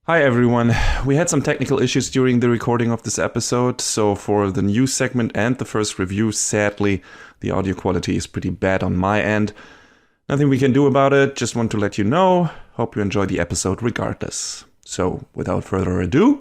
Hi everyone. We had some technical issues during the recording of this episode, so for the news segment and the first review, sadly, the audio quality is pretty bad on my end. Nothing we can do about it, just want to let you know. Hope you enjoy the episode regardless. So, without further ado...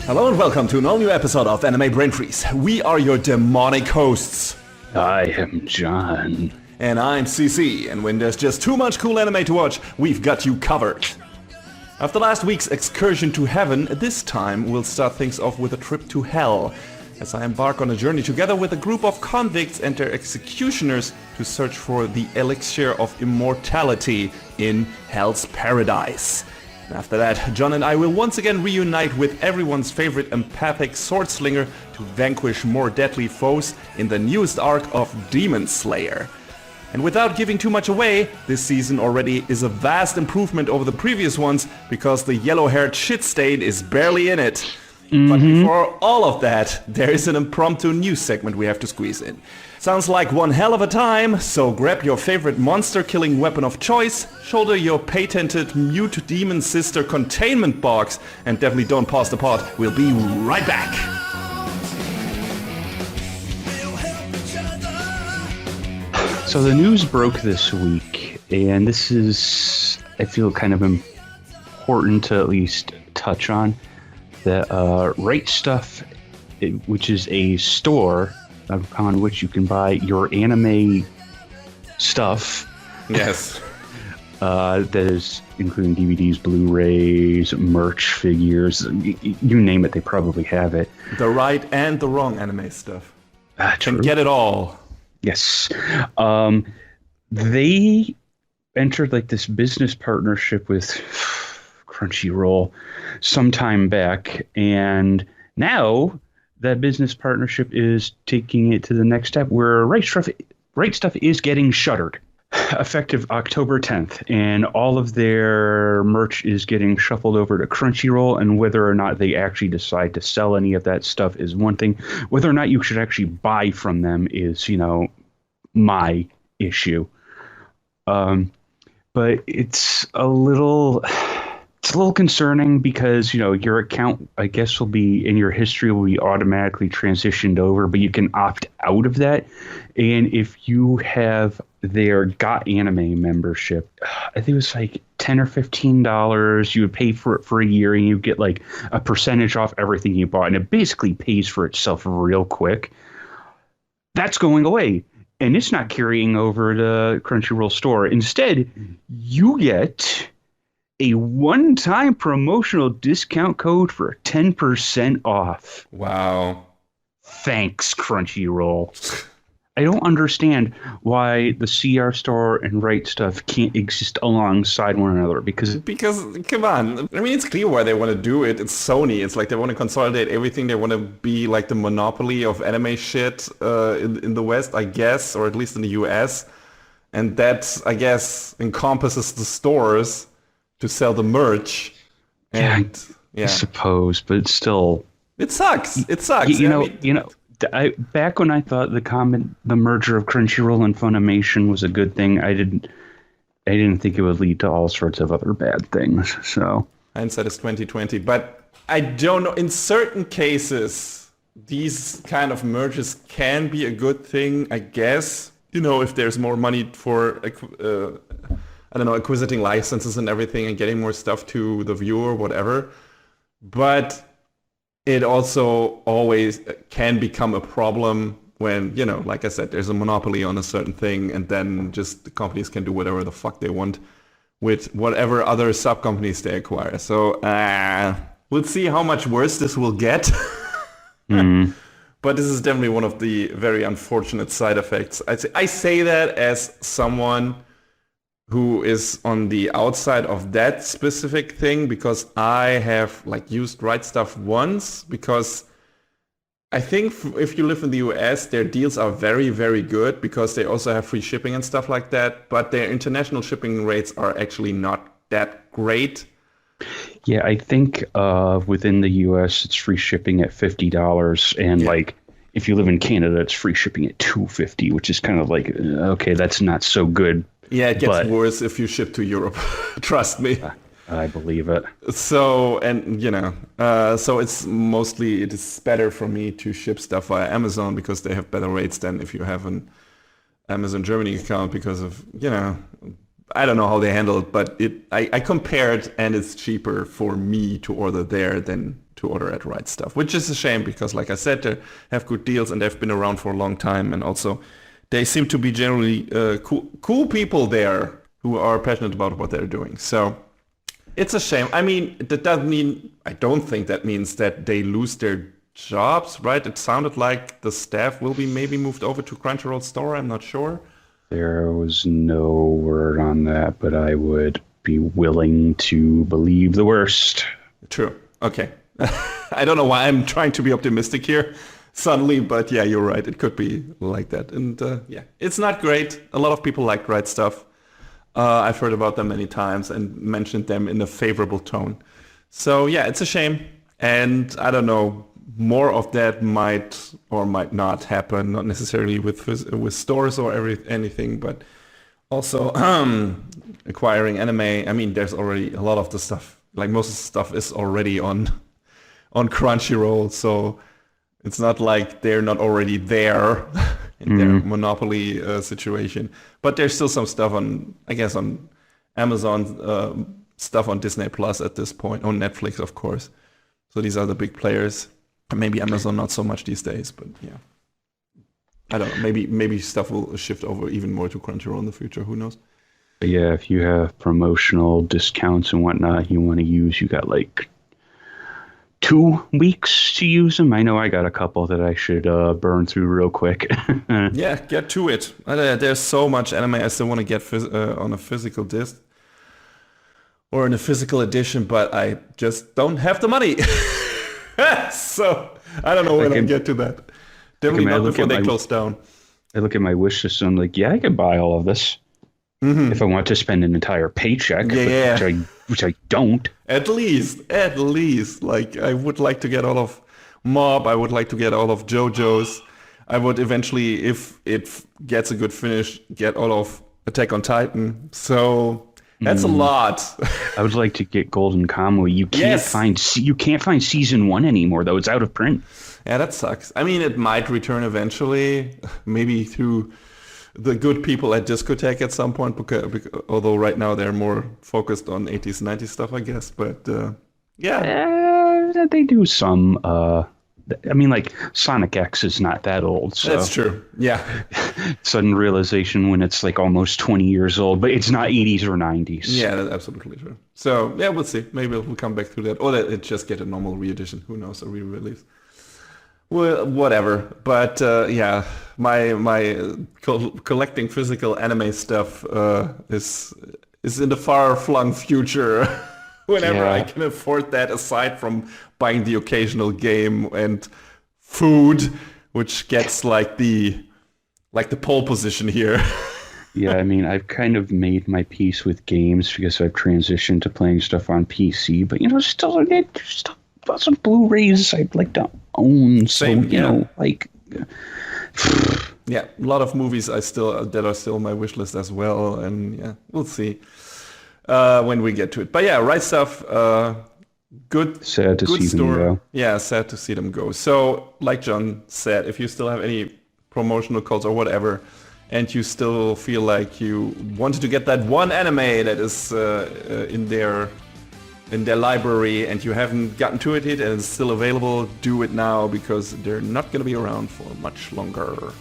Hello and welcome to an all-new episode of Anime Brain Freeze. We are your demonic hosts. I am John. And I'm CC, and when there's just too much cool anime to watch, we've got you covered. After last week's excursion to heaven, this time we'll start things off with a trip to hell, as I embark on a journey together with a group of convicts and their executioners to search for the elixir of immortality in Hell's Paradise. After that, John and I will once again reunite with everyone's favorite empathic swordslinger to vanquish more deadly foes in the newest arc of Demon Slayer. And without giving too much away, this season already is a vast improvement over the previous ones because the yellow-haired shit stain is barely in it. But before all of that, there is an impromptu news segment we have to squeeze in. Sounds like one hell of a time, so grab your favorite monster-killing weapon of choice, shoulder your patented mute demon sister containment box, and definitely don't pause the pod. We'll be right back. So the news broke this week, and this is, I feel, kind of important to at least touch on, that RightStuf, which is a store upon which you can buy your anime stuff. Yes. That is including DVDs, Blu-rays, merch, figures, you name it, they probably have it. The right and the wrong anime stuff. True. Can get it all. Yes. They entered like this business partnership with Crunchyroll some time back, and now that business partnership is taking it to the next step where RightStuf is getting shuttered effective October 10th, and all of their merch is getting shuffled over to Crunchyroll, and whether or not they actually decide to sell any of that stuff is one thing. Whether or not you should actually buy from them is, my issue. But it's a little concerning because, your account, I guess, will be in your history will be automatically transitioned over, but you can opt out of that. And if you have their Got Anime membership, I think it was like $10 or $15, you would pay for it for a year and you get like a percentage off everything you bought. And it basically pays for itself real quick. That's going away. And it's not carrying over to Crunchyroll store. Instead, you get a one-time promotional discount code for 10% off. Wow. Thanks, Crunchyroll. I don't understand why the CR store and RightStuf can't exist alongside one another because, come on. I mean, it's clear why they want to do it. It's Sony. It's like they want to consolidate everything. They want to be like the monopoly of anime shit in the West, I guess, or at least in the US. And that, I guess, encompasses the stores to sell the merch. And I suppose, but still, it sucks. It sucks. Back when I thought the merger of Crunchyroll and Funimation was a good thing, I didn't think it would lead to all sorts of other bad things. So hindsight is 2020, but I don't know. In certain cases, these kind of mergers can be a good thing, I guess. If there's more money for acquisiting licenses and everything and getting more stuff to the viewer, whatever. But it also always can become a problem when, like I said, there's a monopoly on a certain thing and then just the companies can do whatever the fuck they want with whatever other sub-companies they acquire. So we'll see how much worse this will get. But this is definitely one of the very unfortunate side effects. I say that as someone who is on the outside of that specific thing because I have used RightStuf once because I think if you live in the US, their deals are very, very good because they also have free shipping and stuff like that. But their international shipping rates are actually not that great. Yeah, I think within the US, it's free shipping at $50, and like if you live in Canada, it's free shipping at $2.50, which is kind of like okay, that's not so good. Yeah, it gets worse if you ship to Europe. Trust me. I believe it. So, and so it is better for me to ship stuff via Amazon because they have better rates than if you have an Amazon Germany account because of, I don't know how they handle it, but I compared and it's cheaper for me to order there than to order at RightStuf, which is a shame because like I said, they have good deals and they've been around for a long time, and also they seem to be generally cool people there who are passionate about what they're doing. So it's a shame. I mean, that doesn't mean, I don't think that means that they lose their jobs, right? It sounded like the staff will be maybe moved over to Crunchyroll Store. I'm not sure. There was no word on that, but I would be willing to believe the worst. True. Okay. I don't know why I'm trying to be optimistic here suddenly, but yeah, you're right. It could be like that. And yeah, it's not great. A lot of people like RightStuf. I've heard about them many times and mentioned them in a favorable tone. So yeah, it's a shame. And I don't know, more of that might or might not happen, not necessarily with stores or anything, but also acquiring anime. I mean, there's already a lot of the stuff, like most of the stuff is already on Crunchyroll. So it's not like they're not already there in their monopoly situation. But there's still some stuff on, I guess, on Amazon, stuff on Disney Plus at this point, on Netflix, of course. So these are the big players. Maybe Amazon not so much these days, but yeah. I don't know. Maybe stuff will shift over even more to Crunchyroll in the future. Who knows? But yeah, if you have promotional discounts and whatnot you want to use, you got like 2 weeks to use them. I know I got a couple that I should burn through real quick. Yeah, get to it. There's so much anime I still want to get on a physical disc or in a physical edition, but I just don't have the money. So I don't know when I'll get to that. Definitely not before they close down. I look at my wish list and I'm like, yeah, I could buy all of this if I want to spend an entire paycheck, which I don't. At least, like I would like to get all of Mob. I would like to get all of JoJo's. I would eventually, if it gets a good finish, get all of Attack on Titan. So that's a lot. I would like to get Golden Kamuy. You can't find season 1 anymore, though. It's out of print. Yeah, that sucks. I mean, it might return eventually, maybe through the good people at Discotheque at some point, because although right now they're more focused on 80s, 90s stuff, I guess. But yeah. They do some... I mean, like, Sonic X is not that old. So. That's true. Yeah. Sudden realization when it's like almost 20 years old, but it's not 80s or 90s. Yeah, that's absolutely true. So, yeah, we'll see. Maybe we'll come back to that. Or that it just get a normal re-edition. Who knows? A re-release. Well, whatever. But, yeah, my collecting physical anime stuff is in the far-flung future. Whenever I can afford that, aside from buying the occasional game and food, which gets like the pole position here. Yeah, I mean, I've kind of made my peace with games because I've transitioned to playing stuff on PC. But still about some Blu-rays I'd like to own. Same, so like. Yeah, a lot of movies that are still on my wish list as well, and yeah, we'll see. When we get to it. But yeah, RightStuf, good. Sad to see them go. Yeah, sad to see them go. So, like John said, if you still have any promotional codes or whatever, and you still feel like you wanted to get that one anime that is in their library and you haven't gotten to it yet and it's still available, do it now because they're not going to be around for much longer.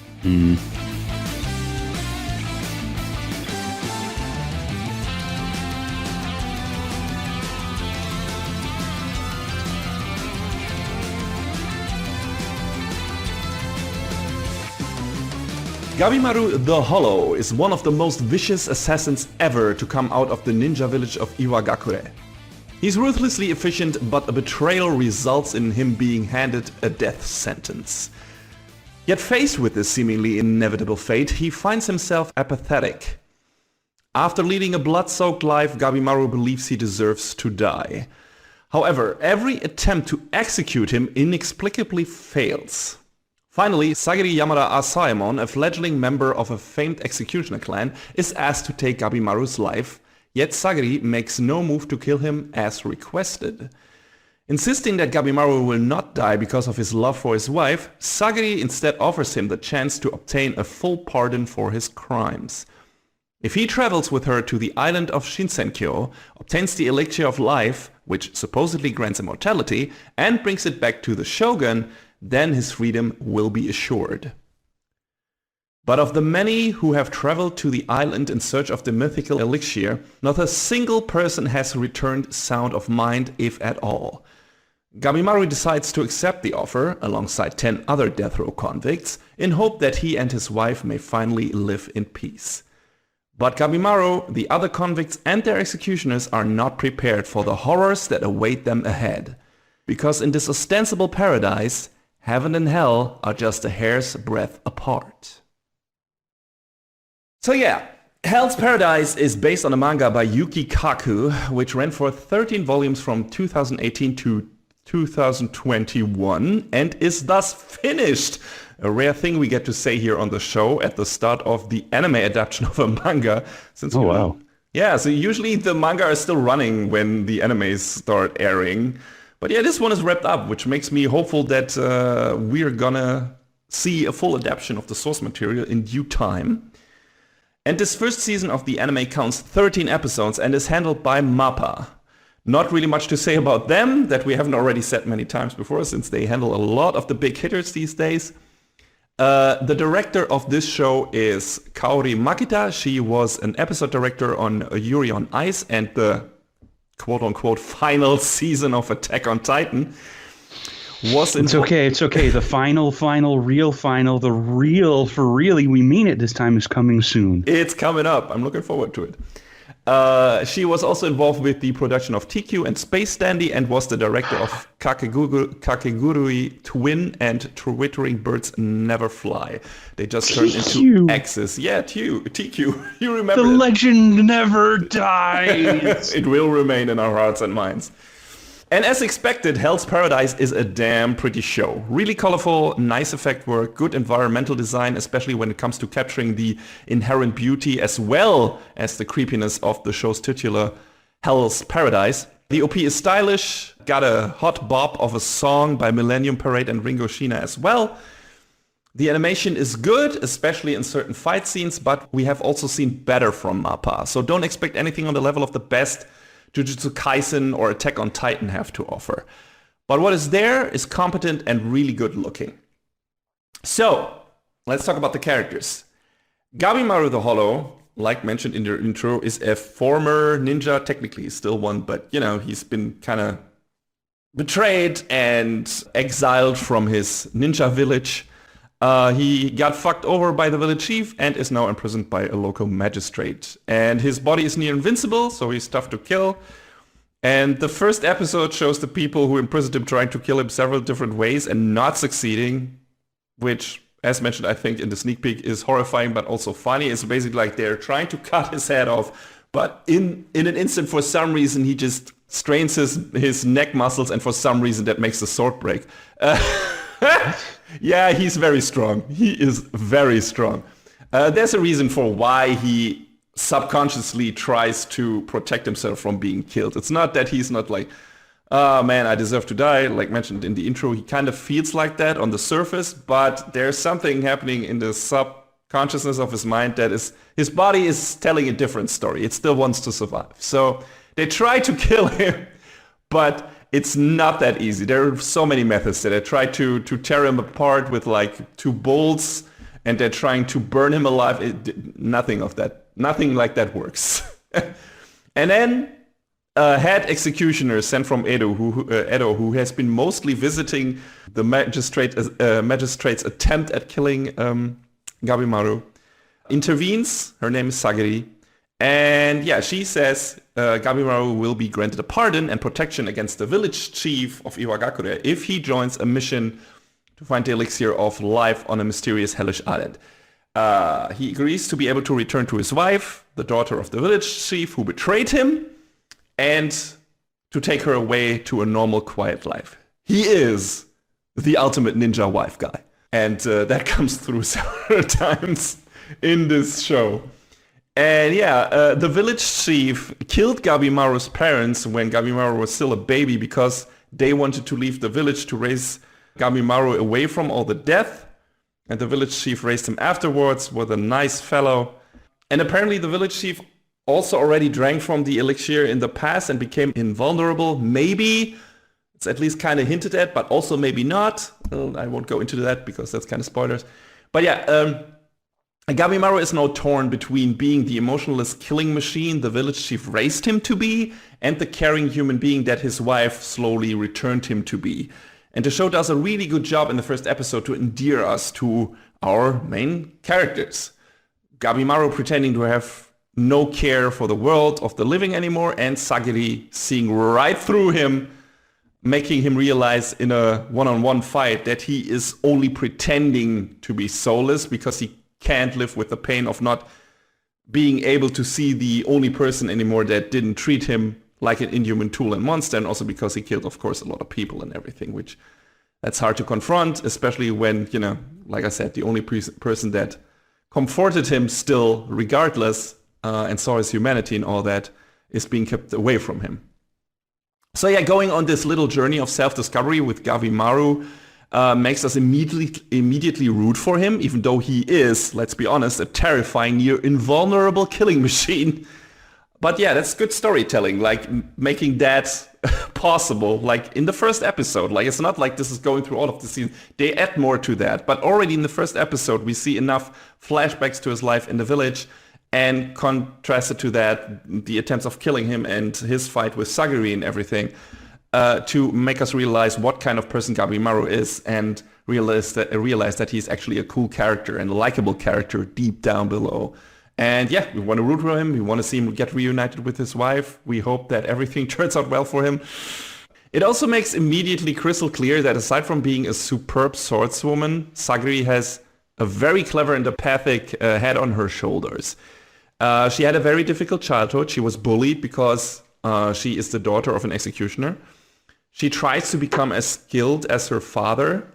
Gabimaru the Hollow is one of the most vicious assassins ever to come out of the ninja village of Iwagakure. He's ruthlessly efficient, but a betrayal results in him being handed a death sentence. Yet faced with this seemingly inevitable fate, he finds himself apathetic. After leading a blood-soaked life, Gabimaru believes he deserves to die. However, every attempt to execute him inexplicably fails. Finally, Sagiri Yamada Asaemon, a fledgling member of a famed executioner clan, is asked to take Gabimaru's life, yet Sagiri makes no move to kill him as requested. Insisting that Gabimaru will not die because of his love for his wife, Sagiri instead offers him the chance to obtain a full pardon for his crimes. If he travels with her to the island of Shinsenkyo, obtains the elixir of life, which supposedly grants immortality, and brings it back to the shogun, then his freedom will be assured. But of the many who have traveled to the island in search of the mythical elixir, not a single person has returned sound of mind, if at all. Gabimaru decides to accept the offer, alongside 10 other death row convicts, in hope that he and his wife may finally live in peace. But Gabimaru, the other convicts and their executioners are not prepared for the horrors that await them ahead. Because in this ostensible paradise, heaven and hell are just a hair's breadth apart. So yeah, Hell's Paradise is based on a manga by Yuki Kaku, which ran for 13 volumes from 2018 to 2021 and is thus finished. A rare thing we get to say here on the show at the start of the anime adaptation of a manga. Since wow. Yeah, so usually the manga are still running when the animes start airing. But yeah, this one is wrapped up, which makes me hopeful that we're gonna see a full adaptation of the source material in due time. And this first season of the anime counts 13 episodes and is handled by MAPPA. Not really much to say about them that we haven't already said many times before, since they handle a lot of the big hitters these days. The director of this show is Kaori Makita. She was an episode director on Yuri on Ice and the quote-unquote final season of Attack on Titan. It's okay. The the real for really, we mean it this time, is coming soon. It's coming up. I'm looking forward to it. She was also involved with the production of TQ and Space Dandy and was the director of Kakegurui Twin and Twittering Birds Never Fly. They just turned into X's. Yeah, TQ. You remember the legend never dies. It will remain in our hearts and minds. And as expected, Hell's Paradise is a damn pretty show. Really colorful, nice effect work, good environmental design, especially when it comes to capturing the inherent beauty as well as the creepiness of the show's titular Hell's Paradise. The OP is stylish, got a hot bop of a song by Millennium Parade and Ringo Shiina as well. The animation is good, especially in certain fight scenes, but we have also seen better from MAPPA. So don't expect anything on the level of the best Jujutsu Kaisen or Attack on Titan have to offer. But what is there is competent and really good looking. So, let's talk about the characters. Gabimaru the Hollow, like mentioned in the intro, is a former ninja. Technically he's still one, but you know, he's been kind of betrayed and exiled from his ninja village. He got fucked over by the village chief and is now imprisoned by a local magistrate. And his body is near invincible, so he's tough to kill. And the first episode shows the people who imprisoned him trying to kill him several different ways and not succeeding, which, as mentioned, I think in the sneak peek is horrifying but also funny. It's basically like they're trying to cut his head off, but in an instant, for some reason, he just strains his neck muscles, and for some reason that makes the sword break. Yeah, he's very strong. He is very strong. There's a reason for why he subconsciously tries to protect himself from being killed. It's not that he's not like, oh man, I deserve to die. Like mentioned in the intro, he kind of feels like that on the surface, but there's something happening in the subconsciousness of his mind that is, his body is telling a different story. It still wants to survive. So they try to kill him, but it's not that easy. There are so many methods that they try to tear him apart with like 2 bolts, and they're trying to burn him alive. Nothing like that works. And then a head executioner sent from Edo, who has been mostly visiting the magistrate's attempt at killing Gabimaru, intervenes. Her name is Sagiri, And yeah, she says Gabimaru will be granted a pardon and protection against the village chief of Iwagakure if he joins a mission to find the elixir of life on a mysterious hellish island. He agrees to be able to return to his wife, the daughter of the village chief who betrayed him, and to take her away to a normal, quiet life. He is the ultimate ninja wife guy. And that comes through several times in this show. And yeah, the village chief killed Gabimaru's parents when Gabimaru was still a baby because they wanted to leave the village to raise Gabimaru away from all the death. And the village chief raised him afterwards, was a nice fellow. And apparently the village chief also already drank from the elixir in the past and became invulnerable. Maybe, it's at least kind of hinted at, but also maybe not. Well, I won't go into that because that's kind of spoilers. But yeah, Gabimaru is now torn between being the emotionless killing machine the village chief raised him to be and the caring human being that his wife slowly returned him to be. And the show does a really good job in the first episode to endear us to our main characters. Gabimaru pretending to have no care for the world of the living anymore, and Sagiri seeing right through him, making him realize in a one-on-one fight that he is only pretending to be soulless because he can't live with the pain of not being able to see the only person anymore that didn't treat him like an inhuman tool and monster, and also because he killed, of course, a lot of people and everything, which that's hard to confront, especially when, you know, like I said, the only person that comforted him still, regardless, and saw his humanity and all that, is being kept away from him. So yeah, going on this little journey of self-discovery with Gabimaru makes us immediately root for him, even though he is, let's be honest, a terrifying, near invulnerable killing machine. But yeah, that's good storytelling, like making that possible, like in the first episode. Like, it's not like this is going through all of the scenes. They add more to that. But already in the first episode, we see enough flashbacks to his life in the village, and contrasted to that, the attempts of killing him and his fight with Sagiri and everything, to make us realize what kind of person Gabimaru is, and realize that he's actually a cool character and a likable character deep down below. And yeah, we want to root for him. We want to see him get reunited with his wife. We hope that everything turns out well for him. It also makes immediately crystal clear that aside from being a superb swordswoman, Sagiri has a very clever and empathic head on her shoulders. She had a very difficult childhood. She was bullied because she is the daughter of an executioner. She tries to become as skilled as her father,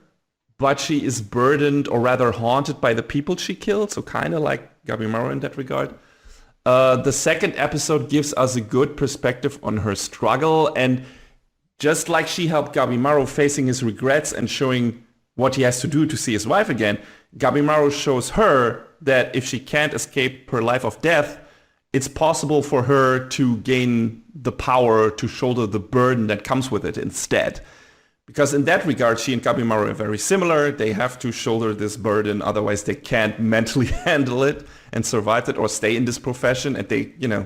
but she is burdened, or rather haunted, by the people she killed, so kind of like Gabimaru in that regard. The second episode gives us a good perspective on her struggle, and just like she helped Gabimaru facing his regrets and showing what he has to do to see his wife again, Gabimaru shows her that if she can't escape her life of death, it's possible for her to gain the power to shoulder the burden that comes with it instead. Because in that regard, she and Gabimaru are very similar. They have to shoulder this burden, otherwise they can't mentally handle it and survive it or stay in this profession, and they, you know,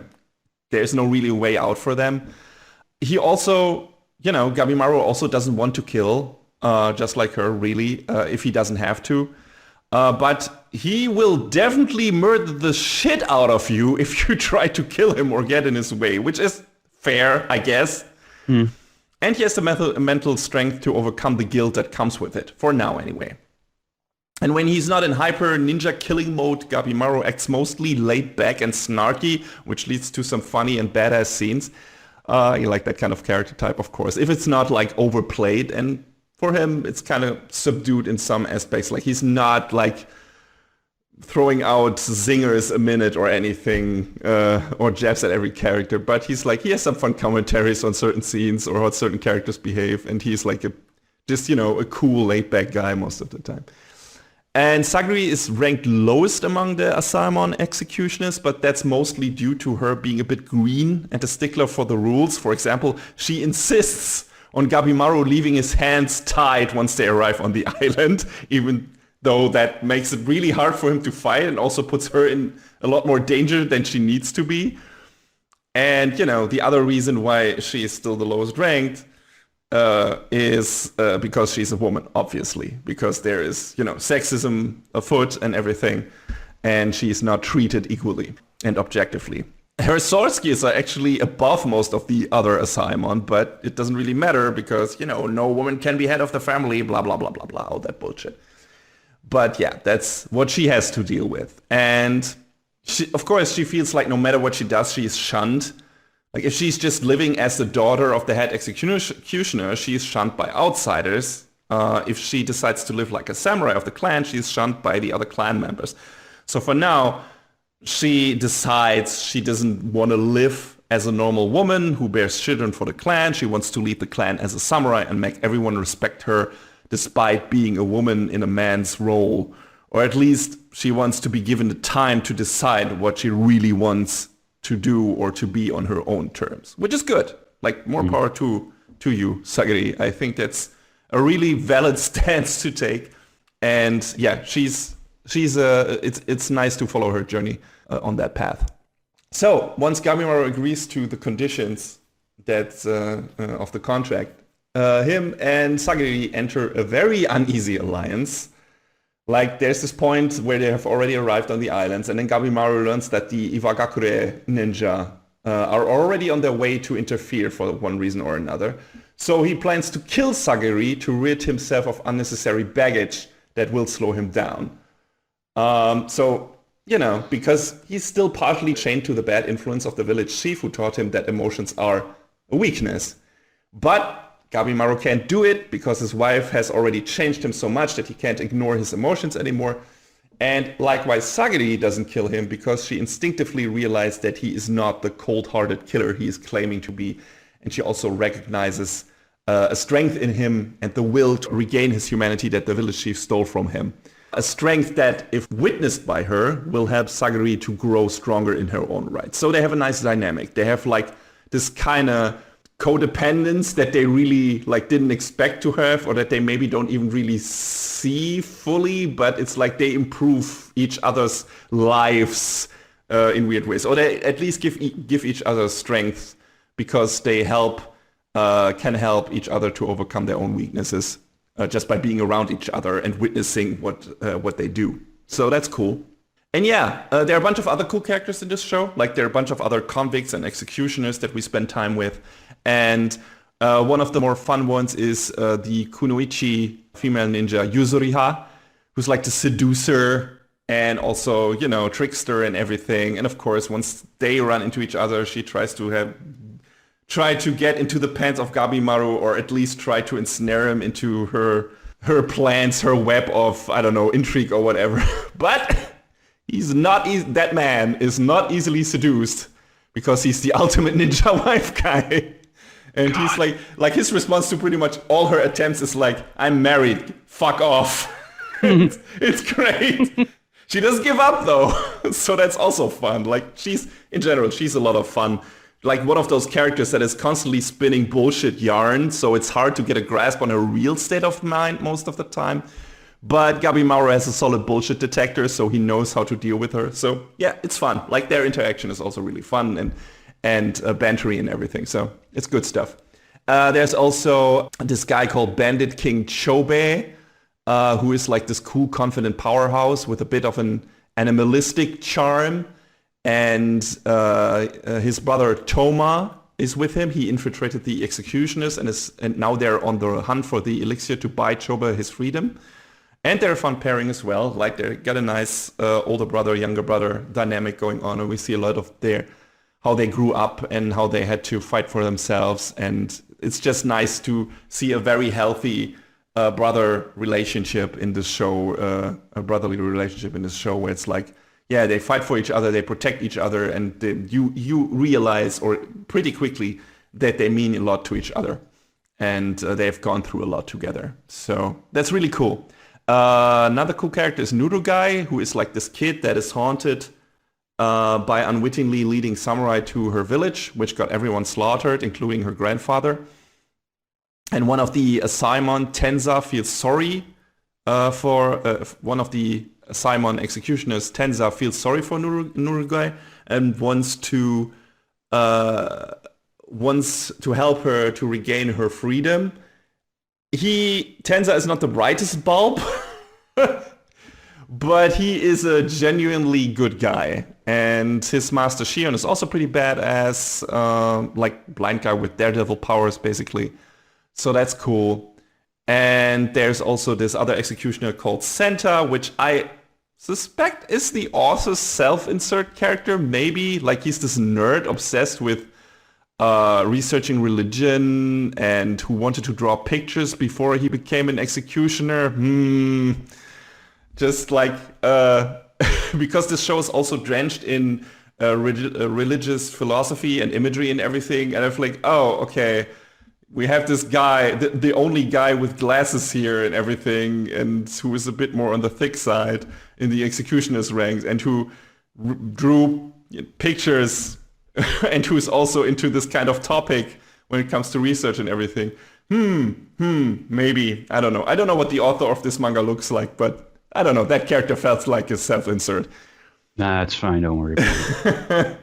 there's no really way out for them. He also, you know, Gabimaru also doesn't want to kill, just like her, really, if he doesn't have to. But he will definitely murder the shit out of you if you try to kill him or get in his way, which is fair, I guess. And he has the mental strength to overcome the guilt that comes with it, for now anyway. And when he's not in hyper ninja killing mode, Gabimaru acts mostly laid back and snarky, which leads to some funny and badass scenes. You like that kind of character type, of course. If it's not like overplayed, and for him, it's kind of subdued in some aspects. Like, he's not like throwing out zingers a minute or anything, or jabs at every character, but he has some fun commentaries on certain scenes or how certain characters behave, and he's like a cool laid back guy most of the time. And Sagiri is ranked lowest among the Asaemon executioners, but that's mostly due to her being a bit green and a stickler for the rules. For example, she insists on Gabimaru leaving his hands tied once they arrive on the island, even though that makes it really hard for him to fight and also puts her in a lot more danger than she needs to be. And, you know, the other reason why she is still the lowest ranked is because she's a woman, obviously, because there is, you know, sexism afoot and everything, and she's not treated equally and objectively. Her sword skills are actually above most of the other Asaemon, but it doesn't really matter because, no woman can be head of the family, blah, blah, blah, blah, blah, all that bullshit. But yeah, that's what she has to deal with. And of course, she feels like no matter what she does, she is shunned. Like if she's just living as the daughter of the head executioner, she is shunned by outsiders. If she decides to live like a samurai of the clan, she is shunned by the other clan members. So for now, she decides she doesn't want to live as a normal woman who bears children for the clan. She wants to lead the clan as a samurai and make everyone respect her despite being a woman in a man's role. Or at least she wants to be given the time to decide what she really wants to do or to be on her own terms, which is good. Like, more power to you, Sagiri. I think that's a really valid stance to take. And yeah, it's nice to follow her journey on that path. So once Gabimaru agrees to the conditions of the contract, him and Sagiri enter a very uneasy alliance. Like, there's this point where they have already arrived on the islands, and then Gabimaru learns that the Iwagakure ninja are already on their way to interfere for one reason or another. So he plans to kill Sagiri to rid himself of unnecessary baggage that will slow him down. Because he's still partially chained to the bad influence of the village chief who taught him that emotions are a weakness. But Gabimaru can't do it because his wife has already changed him so much that he can't ignore his emotions anymore. And likewise, Sagiri doesn't kill him because she instinctively realized that he is not the cold-hearted killer he is claiming to be. And she also recognizes a strength in him and the will to regain his humanity that the village chief stole from him. A strength that, if witnessed by her, will help Sagiri to grow stronger in her own right. So they have a nice dynamic. They have like this kind of codependence that they really didn't expect to have, or that they maybe don't even really see fully, but it's like they improve each other's lives in weird ways, or they at least give each other strength because they can help each other to overcome their own weaknesses just by being around each other and witnessing what they do. So that's cool. And yeah, there are a bunch of other cool characters in this show. Like, there are a bunch of other convicts and executioners that we spend time with. And one of the more fun ones is the Kunoichi female ninja Yuzuriha, who's like the seducer and also, trickster and everything. And of course, once they run into each other, she tries to get into the pants of Gabimaru, or at least try to ensnare him into her plans, her web of, I don't know, intrigue or whatever. But that man is not easily seduced because he's the ultimate ninja wife guy. And God. He's like his response to pretty much all her attempts is like, I'm married, fuck off. It's great. She doesn't give up though. So that's also fun. Like, she's a lot of fun. Like, one of those characters that is constantly spinning bullshit yarn, so it's hard to get a grasp on her real state of mind most of the time. But Gabimaru has a solid bullshit detector, so he knows how to deal with her. So yeah, it's fun. Like, their interaction is also really fun and bantery and everything. So it's good stuff. There's also this guy called Bandit King Chobe, who is like this cool, confident powerhouse with a bit of an animalistic charm. And his brother Toma is with him. He infiltrated the executioners and now they're on the hunt for the elixir to buy Choba his freedom. And they're a fun pairing as well. Like, they got a nice older brother, younger brother dynamic going on, and we see a lot of how they grew up and how they had to fight for themselves. And it's just nice to see a very healthy brother relationship in this show, a brotherly relationship in this show, where it's like, yeah, they fight for each other, they protect each other, and you realize, or pretty quickly, that they mean a lot to each other. And they've gone through a lot together. So that's really cool. Another cool character is Nurugai, who is like this kid that is haunted by unwittingly leading samurai to her village, which got everyone slaughtered, including her grandfather. And one of the Asaemon, Tenza, feels sorry for one of the Asaemon executioners. Tenza feels sorry for Nurugai and wants to help her to regain her freedom. Tenza is not the brightest bulb, but he is a genuinely good guy. And his master Shion is also pretty badass, like blind guy with daredevil powers, basically. So that's cool. And there's also this other executioner called Senta, which I suspect is the author's self-insert character, maybe. Like he's this nerd obsessed with researching religion and who wanted to draw pictures before he became an executioner. Just like, because this show is also drenched in religious philosophy and imagery and everything. And I'm like, oh, okay. We have this guy, the only guy with glasses here and everything, and who is a bit more on the thick side in the executioner's ranks, and who drew pictures, and who's also into this kind of topic when it comes to research and everything. Maybe. I don't know. I don't know what the author of this manga looks like, but I don't know. That character felt like a self-insert. Nah, it's fine. Don't worry about it.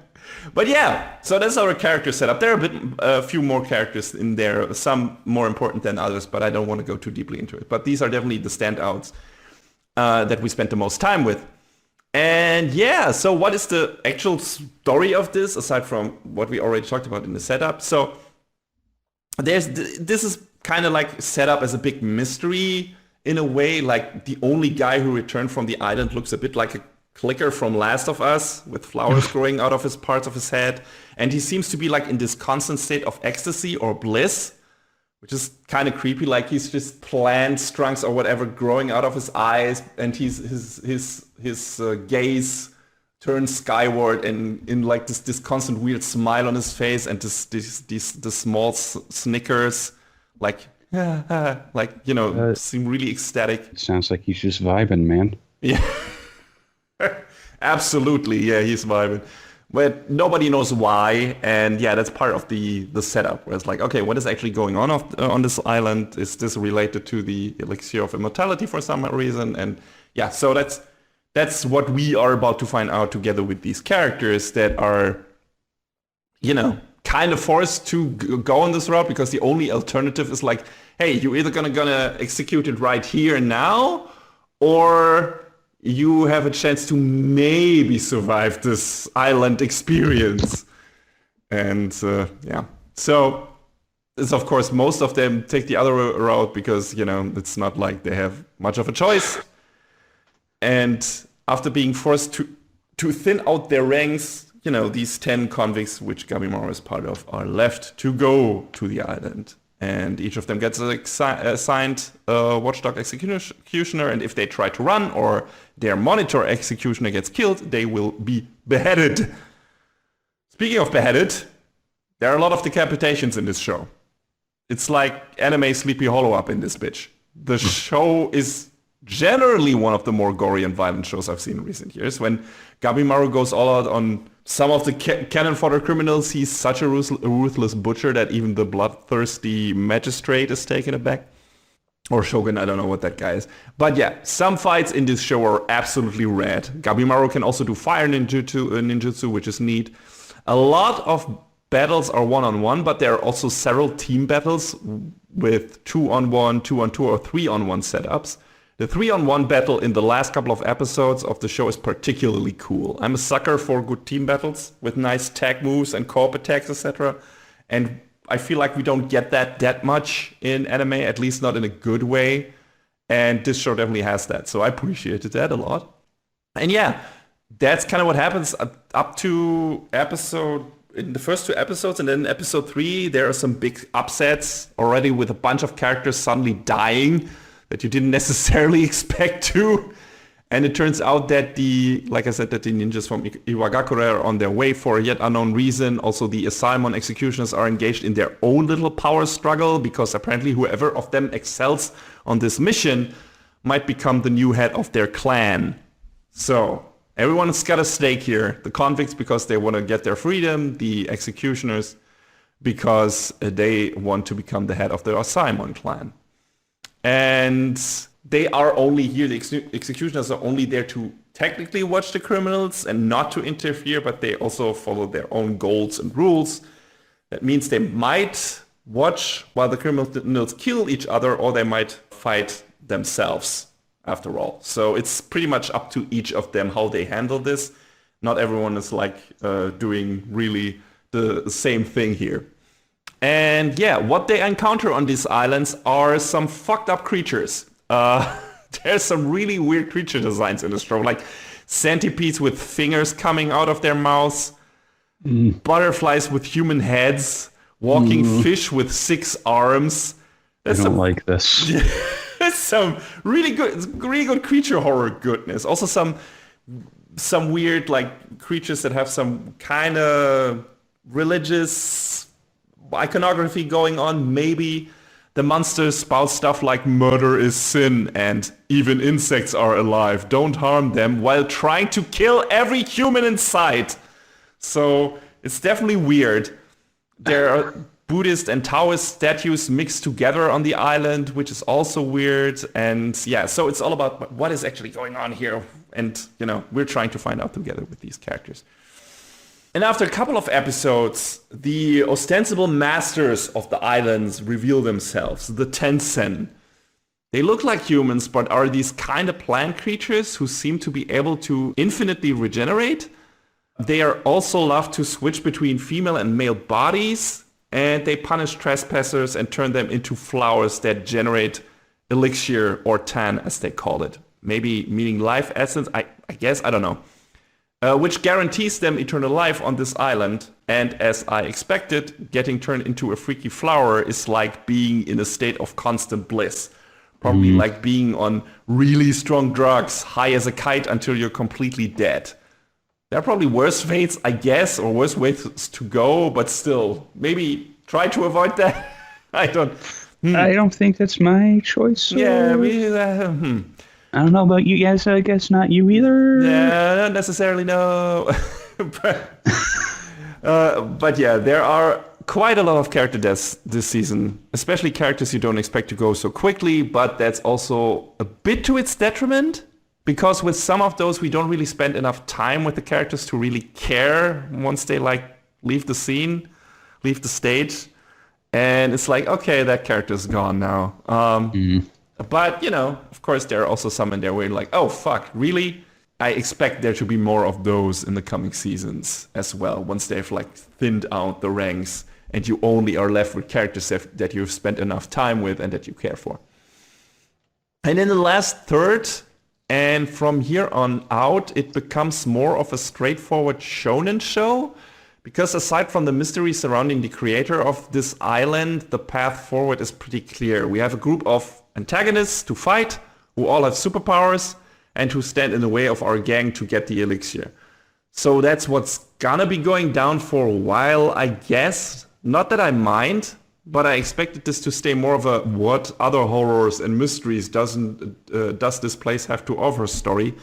But yeah, so that's our character setup. There are a few more characters in there, some more important than others, but I don't want to go too deeply into it. But these are definitely the standouts that we spent the most time with. And yeah, so what is the actual story of this, aside from what we already talked about in the setup? So this is kind of like set up as a big mystery in a way. Like the only guy who returned from the island looks a bit like a clicker from Last of Us with flowers growing out of his parts of his head. And he seems to be like in this constant state of ecstasy or bliss, which is kind of creepy. Like he's just plant trunks or whatever growing out of his eyes, and his gaze turns skyward, and in like this constant weird smile on his face, and this small snickers, like like, you know, seem really ecstatic. It sounds like he's just vibing, man. Yeah. Absolutely, yeah, he's vibing. But nobody knows why, and yeah, that's part of the setup, where it's like, okay, what is actually going on this island? Is this related to the elixir of immortality for some reason? And yeah, so that's what we are about to find out together with these characters that are, you know, kind of forced to go on this route, because the only alternative is like, hey, you're either gonna execute it right here and now, or you have a chance to maybe survive this island experience. And yeah, so it's, of course, most of them take the other route, because, you know, it's not like they have much of a choice. And after being forced to thin out their ranks, you know, these 10 convicts, which Gabimaru is part of, are left to go to the island. And each of them gets assigned a watchdog executioner, and if they try to run or their monitor executioner gets killed, they will be beheaded. Speaking of beheaded, there are a lot of decapitations in this show. It's like anime Sleepy Hollow up in this bitch. The show is generally one of the more gory and violent shows I've seen in recent years. When Gabimaru goes all out on some of the cannon fodder criminals, he's such a ruthless butcher that even the bloodthirsty magistrate is taken aback. Or Shogun, I don't know what that guy is. But yeah, some fights in this show are absolutely rad. Gabimaru can also do fire ninjutsu, which is neat. A lot of battles are one-on-one, but there are also several team battles with 2-on-1, 2-on-2, or 3-on-1 setups. The 3-on-1 battle in the last couple of episodes of the show is particularly cool. I'm a sucker for good team battles with nice tag moves and co-op attacks, etc. And I feel like we don't get that much in anime, at least not in a good way. And this show definitely has that. So I appreciated that a lot. And yeah, that's kind of what happens up to in the first 2 episodes. And then in episode 3, there are some big upsets already, with a bunch of characters suddenly dying that you didn't necessarily expect to. And it turns out that like I said, that the ninjas from Iwagakure are on their way for a yet unknown reason. Also, the Asaemon executioners are engaged in their own little power struggle, because apparently whoever of them excels on this mission might become the new head of their clan. So everyone's got a stake here. The convicts, because they want to get their freedom. The executioners, because they want to become the head of the Asaemon clan. And they are only here, the executioners are only there to technically watch the criminals and not to interfere, but they also follow their own goals and rules. That means they might watch while the criminals kill each other, or they might fight themselves after all. So it's pretty much up to each of them how they handle this. Not everyone is like doing really the same thing here. And yeah, what they encounter on these islands are some fucked up creatures. There's some really weird creature designs in the show, like centipedes with fingers coming out of their mouths, butterflies with human heads, walking fish with 6 arms. I don't like this. There's some really good creature horror goodness. Also some weird like creatures that have some kind of religious iconography going on. Maybe the monsters spout stuff like murder is sin and even insects are alive. Don't harm them, while trying to kill every human in sight. So it's definitely weird. There are Buddhist and Taoist statues mixed together on the island, which is also weird. And yeah, so it's all about what is actually going on here. And, you know, we're trying to find out together with these characters. And after a couple of episodes, the ostensible masters of the islands reveal themselves, the Tensen. They look like humans, but are these kind of plant creatures who seem to be able to infinitely regenerate. They are also love to switch between female and male bodies, and they punish trespassers and turn them into flowers that generate elixir, or tan as they call it. Maybe meaning life essence, I guess, I don't know. Which guarantees them eternal life on this island. And as I expected, getting turned into a freaky flower is like being in a state of constant bliss. Probably like being on really strong drugs, high as a kite until you're completely dead. There are probably worse fates, I guess, or worse ways to go, but still, maybe try to avoid that. I don't think that's my choice. Yeah, I don't know about you guys. I guess not you either. Yeah, not necessarily, no. But yeah, there are quite a lot of character deaths this season, especially characters you don't expect to go so quickly, but that's also a bit to its detriment, because with some of those, we don't really spend enough time with the characters to really care once they like leave the scene, leave the stage. And it's like, okay, that character's gone now. But, you know, of course, there are also some in there where you're like, oh, fuck, really? I expect there to be more of those in the coming seasons as well, once they've, like, thinned out the ranks and you only are left with characters that you've spent enough time with and that you care for. And in the last third, and from here on out, it becomes more of a straightforward shonen show, because aside from the mystery surrounding the creator of this island, the path forward is pretty clear. We have a group of antagonists to fight, who all have superpowers, and who stand in the way of our gang to get the elixir. So that's what's gonna be going down for a while, I guess. Not that I mind, but I expected this to stay more of a what other horrors and mysteries does this place have to offer story,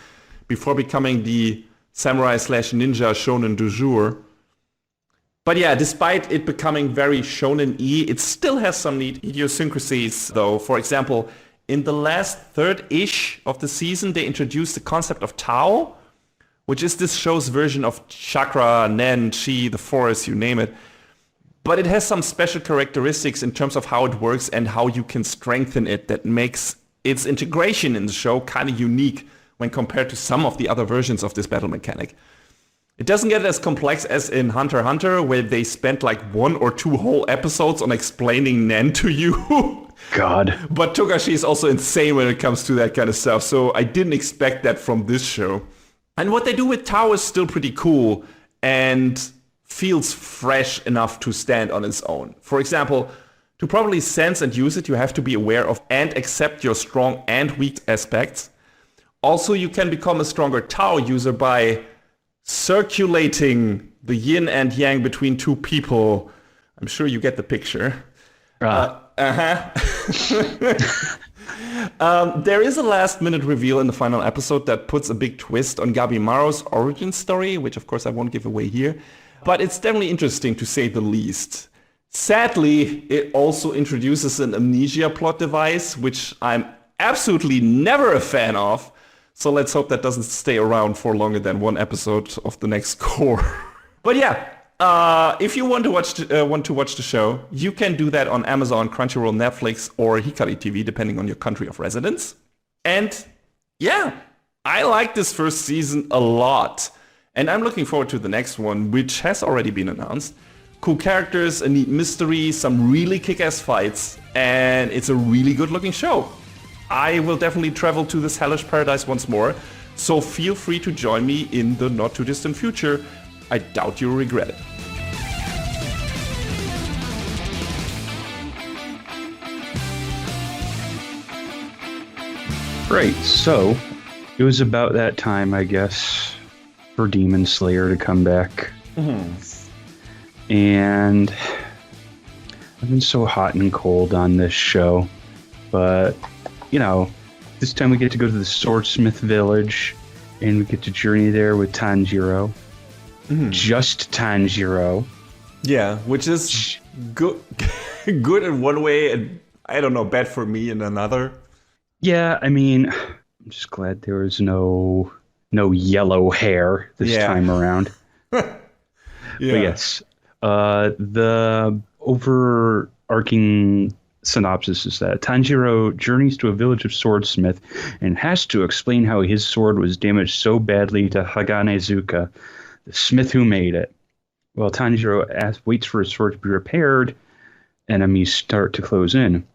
before becoming the samurai/ninja shonen du jour. But yeah, despite it becoming very shonen-y, it still has some neat idiosyncrasies, though. For example, in the last third-ish of the season, they introduced the concept of Tao, which is this show's version of chakra, nen, chi, the forest, you name it. But it has some special characteristics in terms of how it works and how you can strengthen it that makes its integration in the show kind of unique when compared to some of the other versions of this battle mechanic. It doesn't get as complex as in Hunter x Hunter, where they spent like 1 or 2 whole episodes on explaining Nen to you. God. But Togashi is also insane when it comes to that kind of stuff, so I didn't expect that from this show. And what they do with Tao is still pretty cool and feels fresh enough to stand on its own. For example, to properly sense and use it, you have to be aware of and accept your strong and weak aspects. Also, you can become a stronger Tao user by circulating the yin and yang between 2 people. I'm sure you get the picture. There is a last-minute reveal in the final episode that puts a big twist on Gabimaru's origin story, which of course I won't give away here. But it's definitely interesting, to say the least. Sadly, it also introduces an amnesia plot device, which I'm absolutely never a fan of. So let's hope that doesn't stay around for longer than 1 episode of the next core. But yeah, if you want to watch the show, you can do that on Amazon, Crunchyroll, Netflix, or Hikari TV, depending on your country of residence. And yeah, I like this first season a lot. And I'm looking forward to the next one, which has already been announced. Cool characters, a neat mystery, some really kick-ass fights, and it's a really good-looking show. I will definitely travel to this hellish paradise once more, so feel free to join me in the not-too-distant future. I doubt you'll regret it. Right, so it was about that time, I guess, for Demon Slayer to come back. And I've been so hot and cold on this show, but, you know, this time we get to go to the Swordsmith village, and we get to journey there with Tanjiro. Just Tanjiro. Yeah, which is good, good in one way, and I don't know, bad for me in another. Yeah, I mean, I'm just glad there was no yellow hair this time around. But yes, the overarching synopsis is that Tanjiro journeys to a village of swordsmith and has to explain how his sword was damaged so badly to Haganezuka, the smith who made it. While Tanjiro waits for his sword to be repaired, enemies start to close in.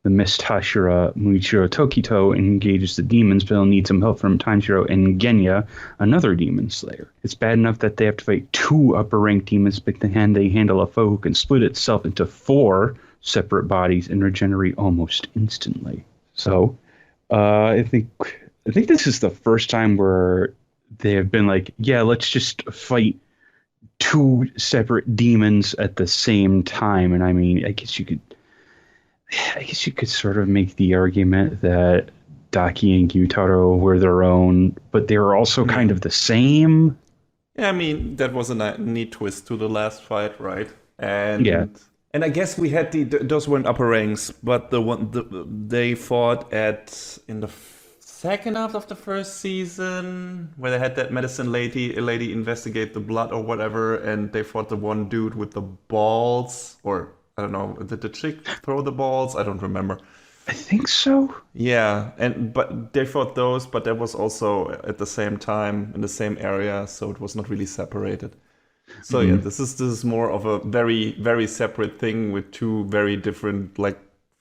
The mist Hashira Muichiro Tokito engages the demons, but he'll need some help from Tanjiro and Genya, another demon slayer. It's bad enough that they have to fight 2 upper-ranked demons, but they handle a foe who can split itself into 4 separate bodies and regenerate almost instantly. So, I think this is the first time where they have been like, yeah, let's just fight 2 separate demons at the same time. And I mean, I guess you could sort of make the argument that Daki and Gyutaro were their own, but they were also kind of the same. Yeah, I mean, that was a neat twist to the last fight, right? And I guess we had those weren't upper ranks, but they fought in the second half of the first season, where they had that medicine lady investigate the blood or whatever, and they fought the one dude with the balls, or I don't know, did the chick throw the balls? I don't remember. I think so. Yeah, but they fought those, but that was also at the same time in the same area, so it was not really separated. So yeah, this is more of a very, very separate thing with 2 very different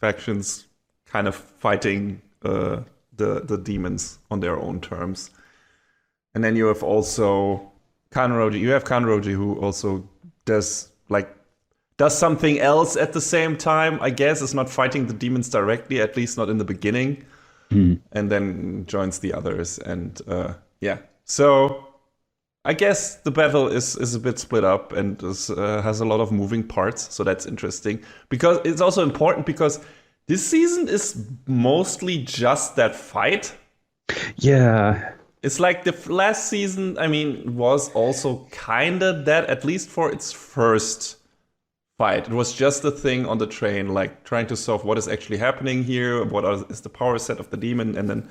factions kind of fighting the demons on their own terms. And then you have also Kanroji. You have Kanroji who also does something else at the same time, I guess. Is not fighting the demons directly, at least not in the beginning. And then joins the others. And so I guess the battle is a bit split up and has a lot of moving parts. So that's interesting. Because it's also important because this season is mostly just that fight. Yeah. It's like the last season, I mean, was also kind of that, at least for its first fight. It was just a thing on the train, like trying to solve what is actually happening here, is the power set of the demon, and then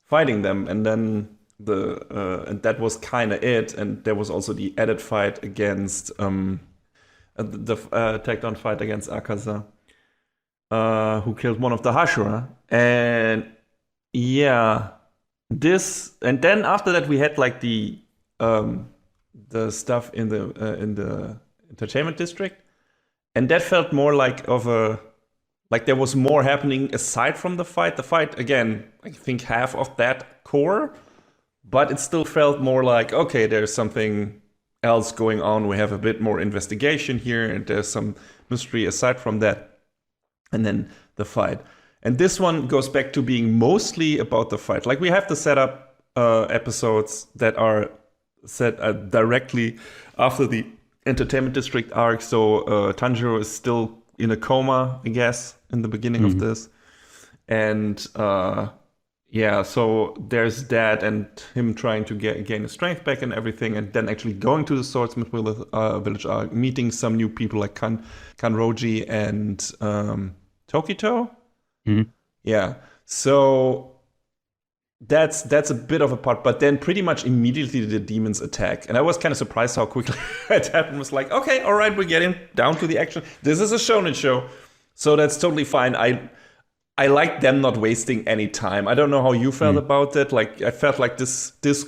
fighting them. And then and that was kind of it. And there was also the added fight against the takedown fight against Akaza, who killed one of the Hashira. And yeah, and then after that we had the stuff in the entertainment district. And that felt more like there was more happening aside from the fight. The fight, again, I think half of that core, but it still felt more like, okay, there's something else going on. We have a bit more investigation here, and there's some mystery aside from that. And then the fight. And this one goes back to being mostly about the fight. Like, we have the setup episodes that are set directly after the entertainment district arc. So Tanjiro is still in a coma, I guess, in the beginning of this. And so there's that, and him trying to gain his strength back and everything, and then actually going to the Swordsmith village arc, meeting some new people like Kanroji and Tokito. Yeah, so that's a bit of a part, but then pretty much immediately the demons attack, and I was kind of surprised how quickly it happened. Was like, okay, all right, we're getting down to the action. This is a shonen show, so that's totally fine. I like them not wasting any time. I don't know how you felt about it. Like, I felt like this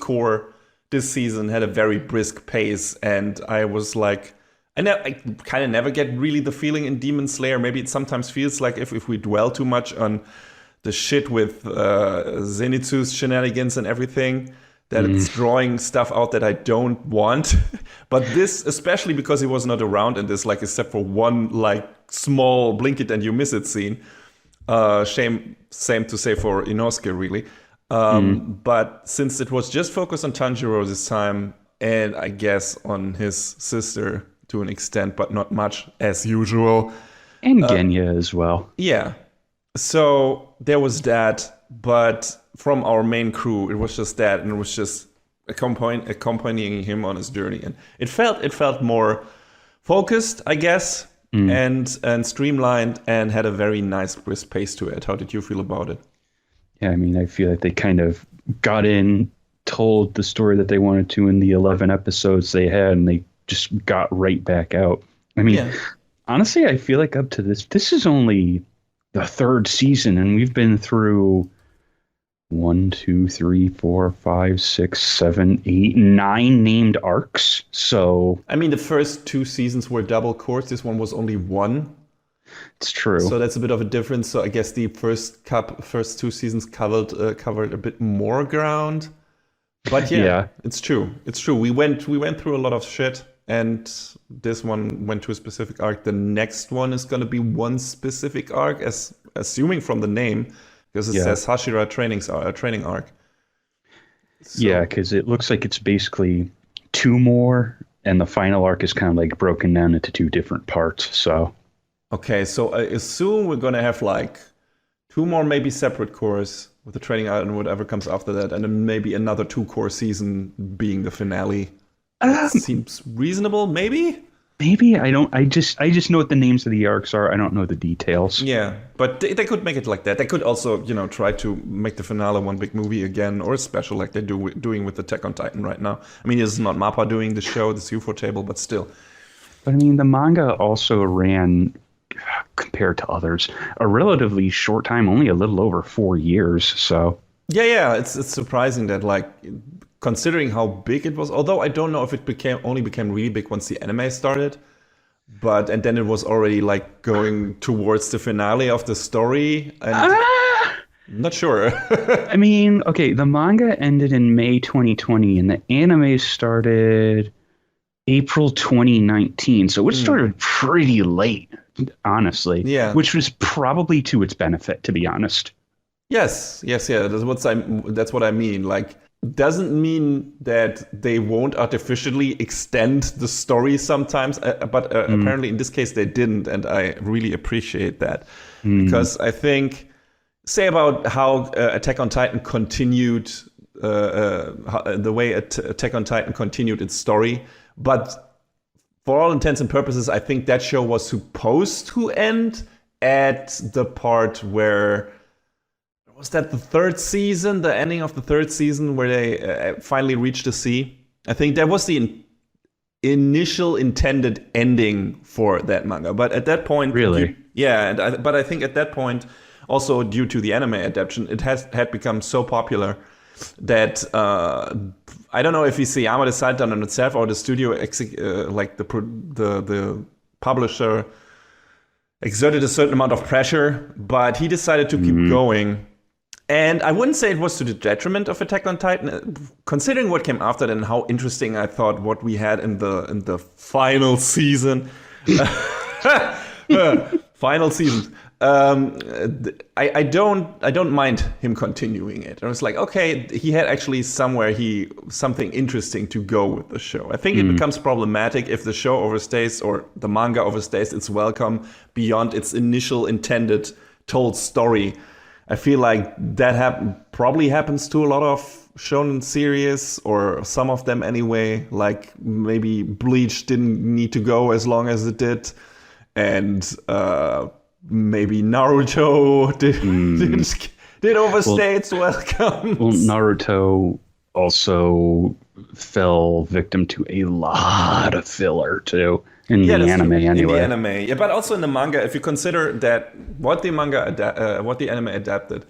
this season had a very brisk pace, and I was like, I kind of never get really the feeling in Demon Slayer. Maybe it sometimes feels like if we dwell too much on the shit with Zenitsu's shenanigans and everything, that it's drawing stuff out that I don't want. But this, especially because he was not around in this, like, except for one, like, small blink it and you miss it scene. Same to say for Inosuke, really. But since it was just focused on Tanjiro this time, and I guess on his sister to an extent, but not much, as usual. And Genya as well. Yeah. So there was that, but from our main crew, it was just that, and it was just accompanying him on his journey, and it felt more focused, I guess, and streamlined, and had a very nice brisk pace to it. How did you feel about it? Yeah, I mean, I feel like they kind of got in, told the story that they wanted to in the 11 episodes they had, and they just got right back out. I mean, honestly, I feel like up to this is only the third season, and we've been through 1, 2, 3, 4, 5, 6, 7, 8, 9 named arcs. So I mean, the first 2 seasons were double course. This one was only one. It's true. So that's a bit of a difference. So I guess the first 2 seasons covered a bit more ground. But yeah, it's true. It's true. We went through a lot of shit, and this one went to a specific arc. The next one is going to be one specific arc, as assuming from the name, because it says Hashira training arc. So. Yeah, because it looks like it's basically 2 more, and the final arc is kind of like broken down into 2 different parts. So. Okay, so I assume we're going to have like 2 more maybe separate cores with the training out and whatever comes after that, and then maybe another 2-core season being the finale. Seems reasonable, maybe? Maybe. I just know what the names of the arcs are. I don't know the details. Yeah, but they could make it like that. They could also, try to make the finale one big movie again, or a special like they're doing with Attack on Titan right now. I mean, it's not MAPPA doing the show, this UFO table, but still. But I mean, the manga also ran, compared to others, a relatively short time, only a little over 4 years. So yeah, it's surprising that, like, considering how big it was. Although I don't know if it only became really big once the anime started, and then it was already like going towards the finale of the story. And I'm not sure. I mean, okay, the manga ended in May 2020, and the anime started April 2019. So it started pretty late, honestly. Yeah. Which was probably to its benefit, to be honest. Yes. That's what I mean. Like, doesn't mean that they won't artificially extend the story sometimes, but apparently in this case they didn't, and I really appreciate that. Because I think, say about how Attack on Titan continued, the way Attack on Titan continued its story, but for all intents and purposes, I think that show was supposed to end at the part where... Was that the 3rd season, the ending of the 3rd season, where they finally reached the sea? I think that was the initial intended ending for that manga. But at that point... Really? But I think at that point, also due to the anime adaptation, it had become so popular that... I don't know if Isayama decided on itself or the studio, like the publisher, exerted a certain amount of pressure, but he decided to keep going. And I wouldn't say it was to the detriment of Attack on Titan, considering what came after that and how interesting I thought what we had in the final season. Final season. I don't mind him continuing it. I was like, okay, he had actually something interesting to go with the show. I think it becomes problematic if the show overstays or the manga overstays its welcome beyond its initial intended told story. I feel like that probably happens to a lot of shonen series, or some of them anyway. Like maybe Bleach didn't need to go as long as it did, and maybe Naruto did overstay its welcome. Well, Naruto also fell victim to a lot of filler too. In the anime, anyway. In the anime, yeah, but also in the manga. If you consider that what the anime adapted,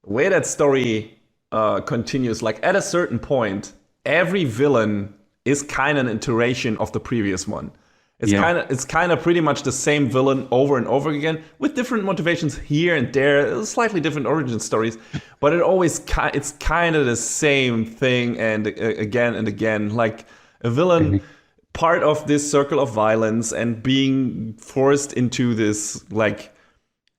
the way that story continues, like at a certain point, every villain is kind of an iteration of the previous one. It's kind of pretty much the same villain over and over again with different motivations here and there, slightly different origin stories, but it's kind of the same thing and again, like a villain part of this circle of violence and being forced into this, like,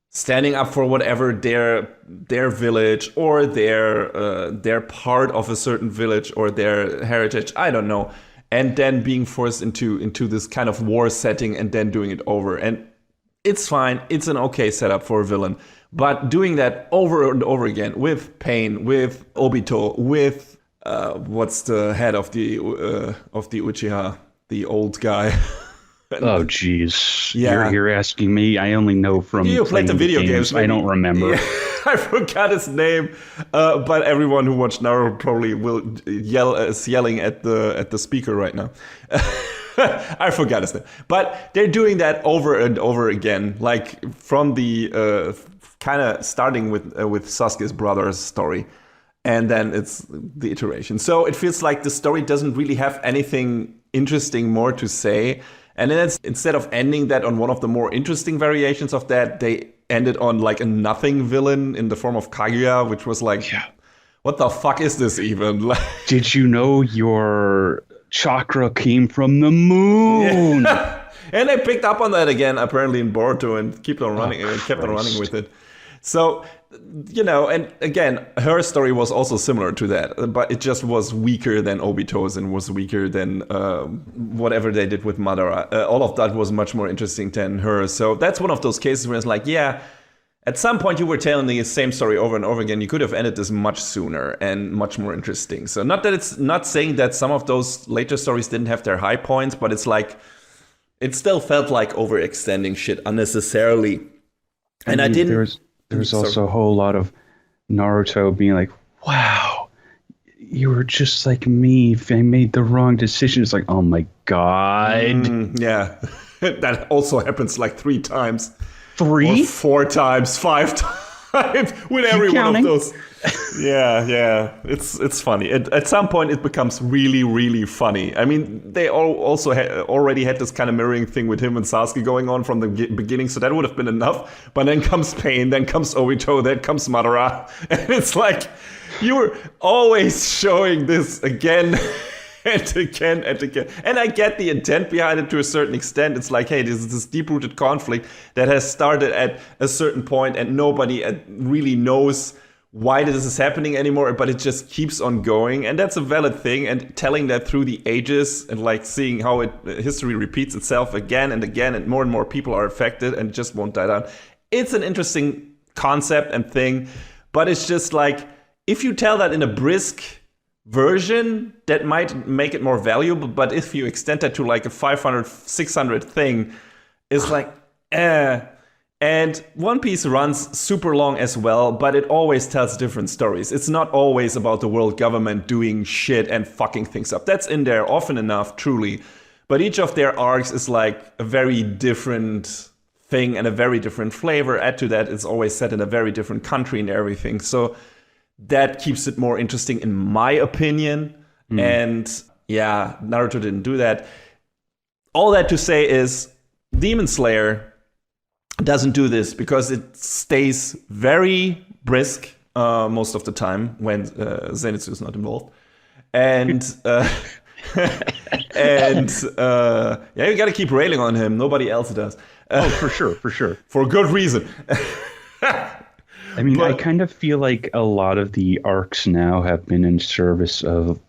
standing up for whatever their village or their part of a certain village or their heritage, I don't know. And then being forced into this kind of war setting and then doing it over. And it's fine. It's an okay setup for a villain. But doing that over and over again with Pain, with Obito, with what's the head of the Uchiha, the old guy. Oh, jeez. Yeah. You're asking me. I only know from you played the video games. I don't remember. Yeah. I forgot his name, but everyone who watched Naruto probably will yelling at the speaker right now. I forgot his name, but they're doing that over and over again, like from the kind of starting with Sasuke's brother's story, and then it's the iteration. So it feels like the story doesn't really have anything interesting more to say. And then instead of ending that on one of the more interesting variations of that, they ended on like a nothing villain in the form of Kaguya, which was like, what the fuck is this even? Did you know your chakra came from the moon? Yeah. And they picked up on that again, apparently in Boruto, and kept on running with it. So, and again, her story was also similar to that, but it just was weaker than Obito's and was weaker than whatever they did with Madara. All of that was much more interesting than her. So that's one of those cases where it's like, yeah, at some point you were telling the same story over and over again. You could have ended this much sooner and much more interesting. So not that it's not saying that some of those later stories didn't have their high points, but it's like, it still felt like overextending shit unnecessarily. And I didn't... There's also a whole lot of Naruto being like, wow, you were just like me. If I made the wrong decision, it's like, oh my God. Yeah. That also happens like 3 times. 3? Or 4 times, 5 times with every one of those. Yeah. It's funny. At some point, it becomes really, really funny. I mean, they also already had this kind of mirroring thing with him and Sasuke going on from the beginning, so that would have been enough. But then comes Pain, then comes Obito, then comes Madara. And it's like, you were always showing this again and again and again. And I get the intent behind it to a certain extent. It's like, hey, this is this deep-rooted conflict that has started at a certain point and nobody really knows why this is happening anymore, but it just keeps on going. And that's a valid thing. And telling that through the ages and like seeing how history repeats itself again and again and more people are affected and it just won't die down. It's an interesting concept and thing, but it's just like, if you tell that in a brisk version, that might make it more valuable. But if you extend that to like a 500, 600 thing, it's like, And One Piece runs super long as well, but it always tells different stories. It's not always about the world government doing shit and fucking things up. That's in there often enough, truly. But each of their arcs is like a very different thing and a very different flavor. Add to that, it's always set in a very different country and everything. So that keeps it more interesting, in my opinion. And yeah, Naruto didn't do that. All that to say is, Demon Slayer doesn't do this because it stays very brisk most of the time when Zenitsu is not involved. And you got to keep railing on him. Nobody else does. Oh, for sure. For good reason. I mean, I kind of feel like a lot of the arcs now have been in service of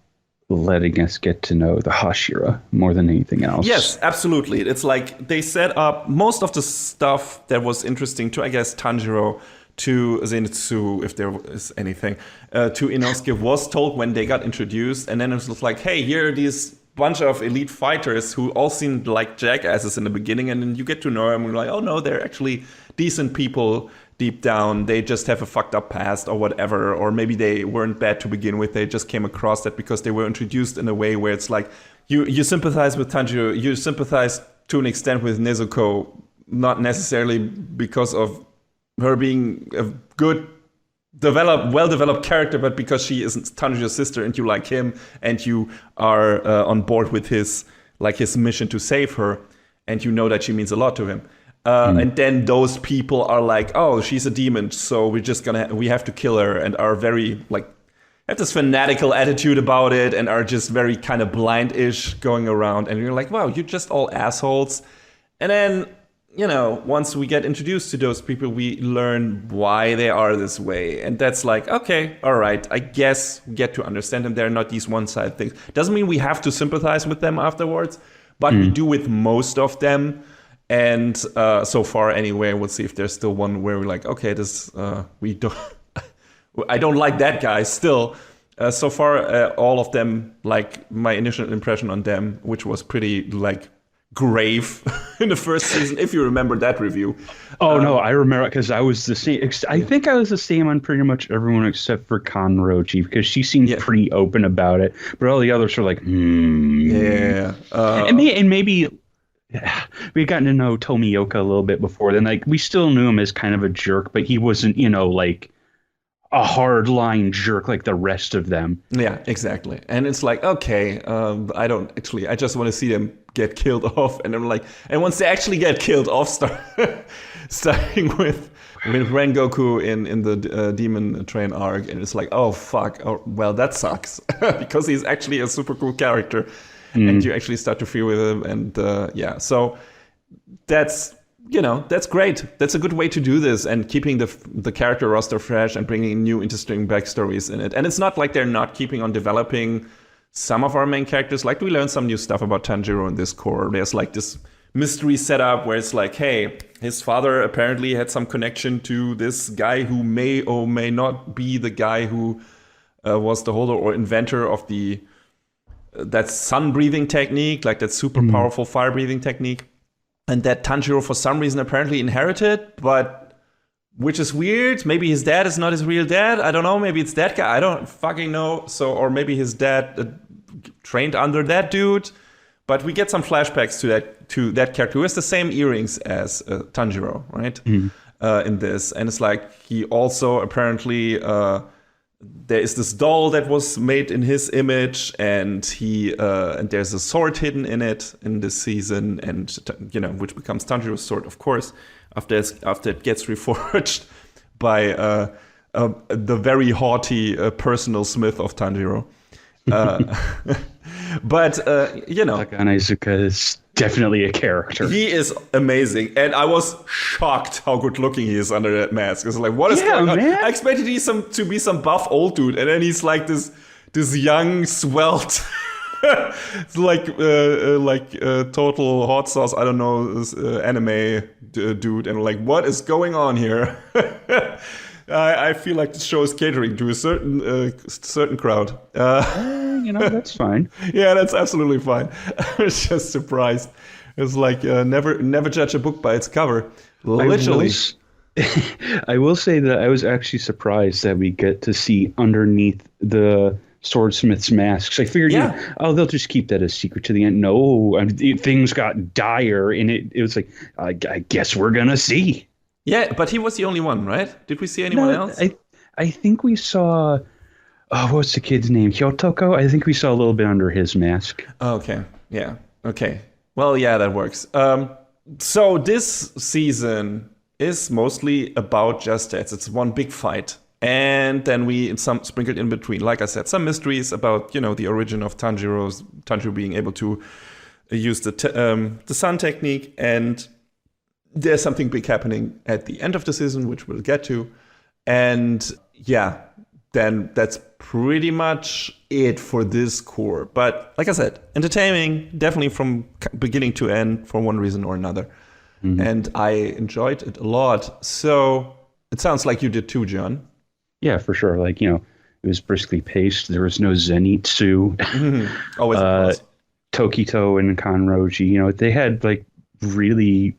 letting us get to know the Hashira more than anything else. Yes, absolutely. It's like they set up most of the stuff that was interesting to, I guess, Tanjiro, to Zenitsu, if there is anything, to Inosuke was told when they got introduced. And then it was like, hey, here are these bunch of elite fighters who all seemed like jackasses in the beginning. And then you get to know them and you're like, oh no, they're actually decent people deep down. They just have a fucked up past or whatever. Or maybe they weren't bad to begin with. They just came across that because they were introduced in a way where it's like, you sympathize with Tanjiro, you sympathize to an extent with Nezuko, not necessarily because of her being a good well-developed character, but because she isn't Tanjiro's sister and you like him and you are on board with his mission to save her, and you know that she means a lot to him. And then those people are like, oh, she's a demon, so we have to kill her, and are very have this fanatical attitude about it, and are just very kind of blind-ish going around, and you're like, wow, you're just all assholes. And then, once we get introduced to those people, we learn why they are this way. And that's like, okay, all right, I guess we get to understand them. They're not these one-sided things. Doesn't mean we have to sympathize with them afterwards, but we do with most of them. And so far, anyway, we'll see if there's still one where we're like, okay, we don't... I don't like that guy still. So far, all of them, my initial impression on them, which was pretty, grave in the first season, if you remember that review. Oh, no, I remember, because I was the same. I think I was the same on pretty much everyone except for Kanroji, because she seemed pretty open about it. But all the others were like, Yeah. And maybe... We'd gotten to know Tomioka a little bit before then. We still knew him as kind of a jerk, but he wasn't, a hardline jerk like the rest of them. Yeah, exactly. And it's like, okay, I just want to see them get killed off. And I'm like, and once they actually get killed off, starting with Rengoku in the Demon Train arc, and it's like, oh, fuck, oh, well, that sucks. Because he's actually a super cool character. And you actually start to feel with him. And so that's... that's great. That's a good way to do this, and keeping the character roster fresh and bringing new interesting backstories in it. And it's not like they're not keeping on developing some of our main characters. We learned some new stuff about Tanjiro in this core. There's this mystery setup where it's like, hey, his father apparently had some connection to this guy who may or may not be the guy who was the holder or inventor of that sun breathing technique, that super powerful fire breathing technique. And that Tanjiro, for some reason, apparently inherited, but which is weird. Maybe his dad is not his real dad. I don't know. Maybe it's that guy. I don't fucking know. Or maybe his dad trained under that dude. But we get some flashbacks to that character who has the same earrings as Tanjiro, right? In this, and it's like he also apparently there is this doll that was made in his image, and and there's a sword hidden in it in this season, and which becomes Tanjiro's sword, of course, after it gets reforged by the very haughty personal smith of Tanjiro. But Takane Izuka is definitely a character. He is amazing, and I was shocked how good looking he is under that mask. It's like, what is going on? Man. I expected to be some buff old dude, and then he's like this young, svelte, total hot sauce. I don't know, anime dude, and what is going on here? I feel like the show is catering to a certain crowd. That's fine. Yeah, that's absolutely fine. I was just surprised. It's like never judge a book by its cover. Literally. I will say that I was actually surprised that we get to see underneath the Swordsmith's masks. I figured, they'll just keep that a secret to the end. No, things got dire, and it was like, I guess we're gonna see. Yeah, but he was the only one, right? Did we see anyone else? I think we saw... Oh, what's the kid's name? Hyotoko? I think we saw a little bit under his mask. Okay. Yeah. Okay. Well, yeah, that works. So this season is mostly about just that. It's one big fight. And then we sprinkled in between, like I said, some mysteries about, the origin of Tanjiro being able to use the sun technique. And there's something big happening at the end of the season, which we'll get to. And yeah, then that's pretty much it for this core. But like I said, entertaining, definitely from beginning to end for one reason or another. And I enjoyed it a lot. So it sounds like you did too, John. Yeah, for sure. It was briskly paced. There was no Zenitsu. Always a plus. Tokito and Kanroji, they had really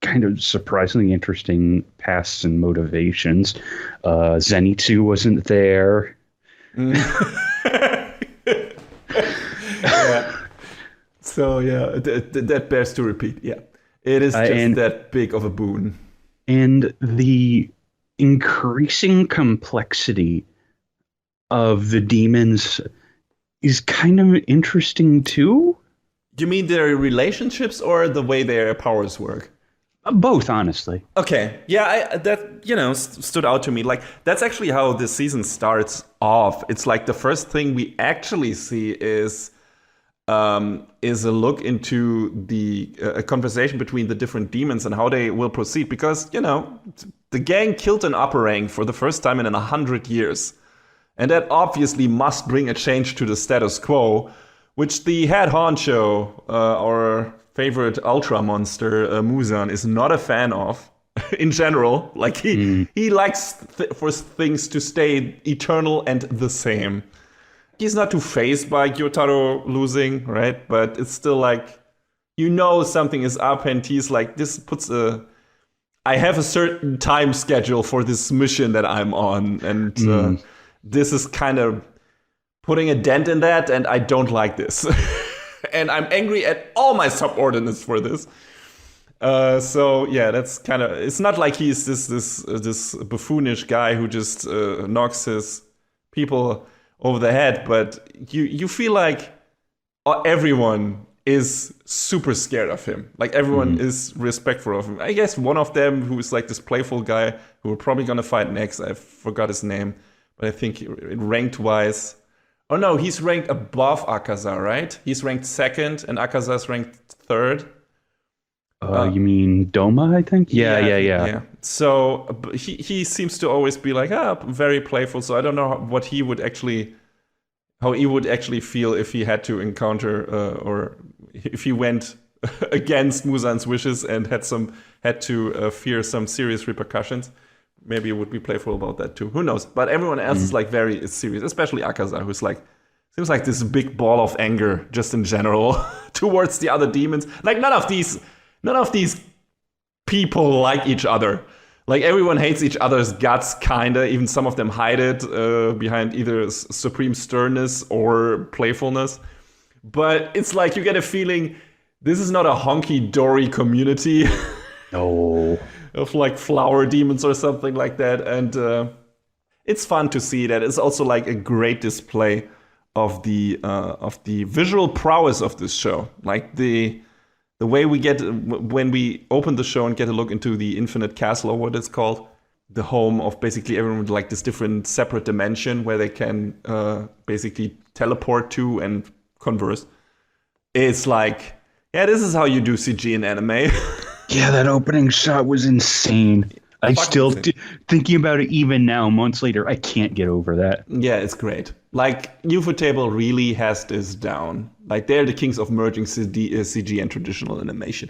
kind of surprisingly interesting pasts and motivations. Zenitsu wasn't there. Yeah. So yeah, that bears to repeat. Yeah, it is just that big of a boon. And the increasing complexity of the demons is kind of interesting too. You mean their relationships or the way their powers work? Both, honestly. Okay, yeah, that stood out to me. Like that's actually how this season starts off. It's like the first thing we actually see is a look into the a conversation between the different demons and how they will proceed. Because the gang killed an upper rank for the first time in 100 years, and that obviously must bring a change to the status quo, which the head honcho, our favorite ultra monster, Muzan, is not a fan of in general. Like he likes for things to stay eternal and the same. He's not too fazed by Gyotaro losing, right? But it's still like, something is up, and he's like, I have a certain time schedule for this mission that I'm on, and this is kind of putting a dent in that, and I don't like this. And I'm angry at all my subordinates for this. So yeah, that's kind of. It's not like he's this buffoonish guy who just knocks his people over the head, but you feel like everyone is super scared of him. Like everyone is respectful of him. I guess one of them, who is like this playful guy who we're probably gonna fight next. I forgot his name, but I think ranked wise. Oh no, he's ranked above Akaza, right? He's ranked second, and Akaza's ranked third. You mean Doma, I think? Yeah. So he seems to always be like, very playful. So I don't know how he would actually feel if he had to encounter or if he went against Muzan's wishes and had to fear some serious repercussions. Maybe it would be playful about that too. Who knows? But everyone else is like very serious, especially Akaza, who's like seems like this big ball of anger just in general towards the other demons. Like none of these people like each other. Like everyone hates each other's guts, kinda. Even some of them hide it behind either supreme sternness or playfulness. But it's like you get a feeling this is not a honky-dory community. No. Of like flower demons or something like that, and it's fun to see that. It's also like a great display of the visual prowess of this show. Like the way we get when we open the show and get a look into the Infinite Castle, or what it's called, the home of basically everyone with like this different separate dimension where they can basically teleport to and converse. It's like, yeah, this is how you do CG in anime. Yeah, that opening shot was insane. I still, thinking about it even now, months later, I can't get over that. Yeah, it's great. Like, Ufotable really has this down. Like, they're the kings of merging CG and traditional animation.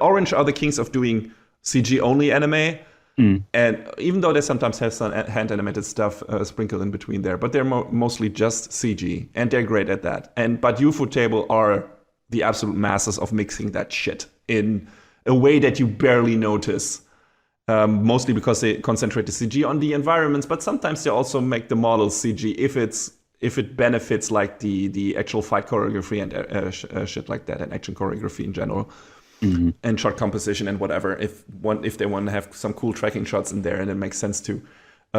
Orange are the kings of doing CG-only anime. And even though they sometimes have some hand-animated stuff sprinkled in between there, but they're mostly just CG, and they're great at that. But Ufotable are the absolute masters of mixing that shit in a way that you barely notice. Mostly because they concentrate the CG on the environments, but sometimes they also make the models CG if it benefits like the actual fight choreography and shit like that, and action choreography in general, and shot composition and whatever. If they want to have some cool tracking shots in there, and it makes sense to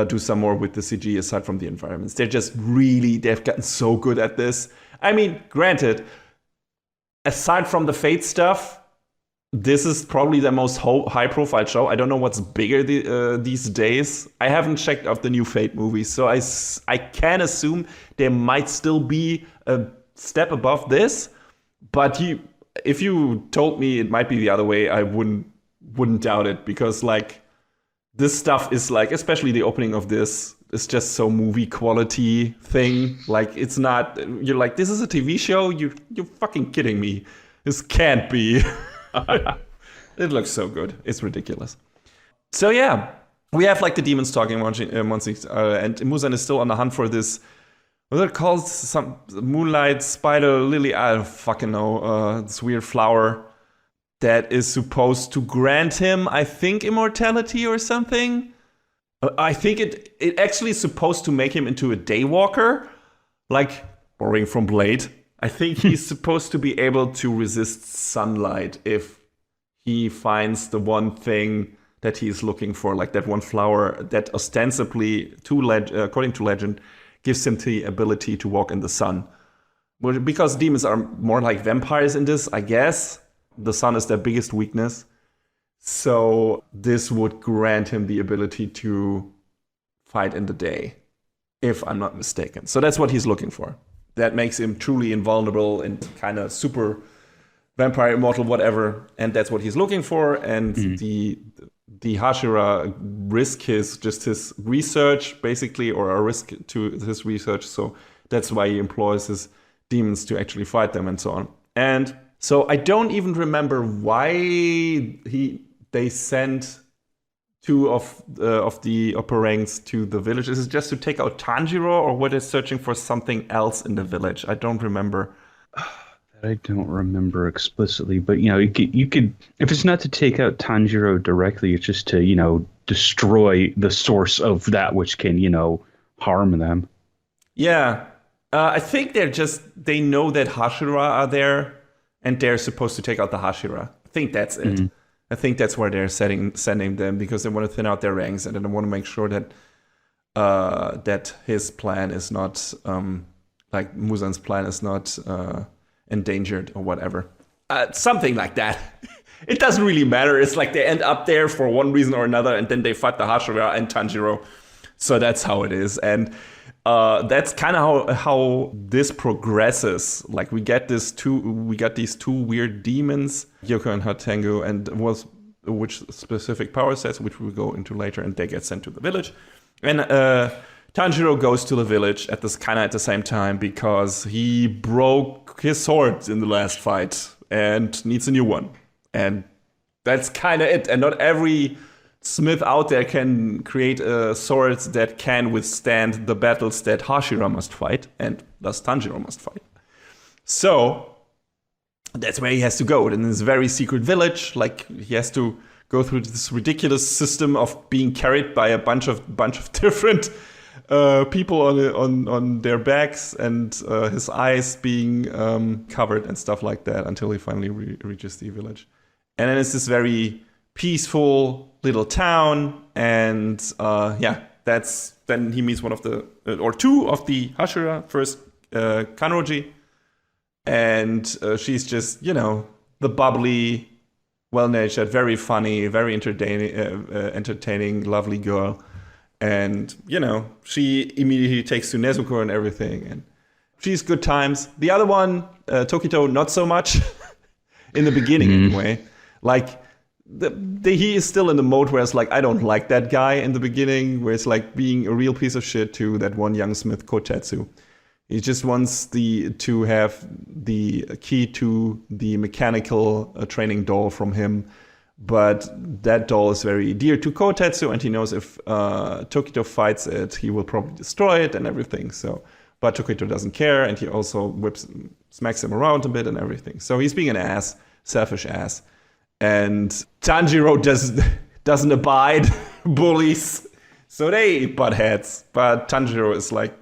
do some more with the CG aside from the environments. They've gotten so good at this. I mean, granted, aside from the Fate stuff, this is probably the most high-profile show. I don't know what's bigger these days. I haven't checked out the new Fate movies, so I can assume there might still be a step above this. But if you told me it might be the other way, I wouldn't doubt it, because like this stuff is like, especially the opening of this, is just so movie quality thing. Like it's not. You're like, this is a TV show. You're fucking kidding me. This can't be. It looks so good. It's ridiculous. So yeah, we have like the demons talking and Muzan is still on the hunt for this, what are it called? Some moonlight spider lily. I don't fucking know. This weird flower that is supposed to grant him, I think, immortality or something. I think it actually is supposed to make him into a daywalker, like borrowing from Blade. I think he's supposed to be able to resist sunlight if he finds the one thing that he's looking for, like that one flower that ostensibly, according to legend, gives him the ability to walk in the sun. Well, because demons are more like vampires in this, I guess. The sun is their biggest weakness. So this would grant him the ability to fight in the day, if I'm not mistaken. So that's what he's looking for. That makes him truly invulnerable and kind of super vampire, immortal, whatever. And that's what he's looking for. And the Hashira risk his research, basically, or a risk to his research. So that's why he employs his demons to actually fight them and so on. And so I don't even remember why they sent two of the operangs to the village. Is it just to take out Tanjiro, or were they searching for something else in the village? I don't remember. I don't remember explicitly, but you could if it's not to take out Tanjiro directly, it's just to destroy the source of that which can harm them. Yeah, I think they know that Hashira are there, and they're supposed to take out the Hashira. I think that's it. Mm-hmm. I think that's where they're sending them, because they want to thin out their ranks, and they want to make sure that that his plan is not like Muzan's plan is not endangered or whatever. Something like that. It doesn't really matter. It's like they end up there for one reason or another, and then they fight the Hashira and Tanjiro. So that's how it is. And that's kind of how this progresses. Like we got these two weird demons, Yoko and Hatengu, and which specific power sets, which we'll go into later, and they get sent to the village. And Tanjiro goes to the village at the same time, because he broke his sword in the last fight and needs a new one. And that's kind of it. And not every smith out there can create swords that can withstand the battles that Hashira must fight, and thus Tanjiro must fight. So that's where he has to go, in this very secret village. Like, he has to go through this ridiculous system of being carried by a bunch of different people on their backs, and his eyes being covered and stuff like that, until he finally reaches the village. And then it's this very peaceful little town, and then he meets one of the or two of the Hashira. First, Kanroji, and she's just the bubbly, well-natured, very funny, very entertaining, lovely girl. And she immediately takes to Nezuko and everything, and she's good times. The other one, Tokito, not so much in the beginning anyway. Like, he is still in the mode where it's like, I don't like that guy in the beginning, where it's like being a real piece of shit to that one young smith, Kotetsu. He just wants to have the key to the mechanical training doll from him. But that doll is very dear to Kotetsu, and he knows if Tokito fights it, he will probably destroy it and everything. So, but Tokito doesn't care, and he also smacks him around a bit and everything. So he's being an ass, selfish ass. And Tanjiro doesn't abide bullies, so they butt heads. But Tanjiro is like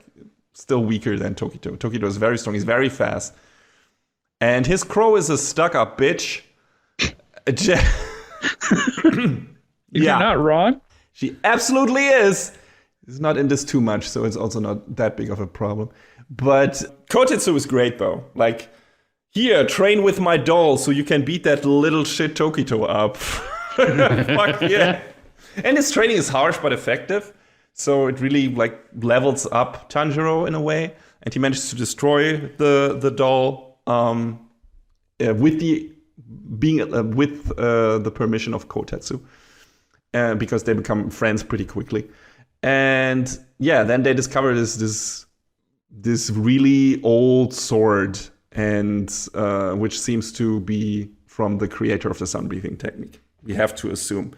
still weaker than Tokito. Tokito is very strong. He's very fast, and his crow is a stuck-up bitch. You're not wrong. She absolutely is. He's not in this too much, so it's also not that big of a problem. But Kotetsu is great, though. Like, here, train with my doll so you can beat that little shit Tokito up. Fuck yeah. And his training is harsh but effective. So it really like levels up Tanjiro in a way. And he manages to destroy the doll with the permission of Kotetsu. Because they become friends pretty quickly. And yeah, then they discover this really old sword, and which seems to be from the creator of the sun breathing technique. We have to assume.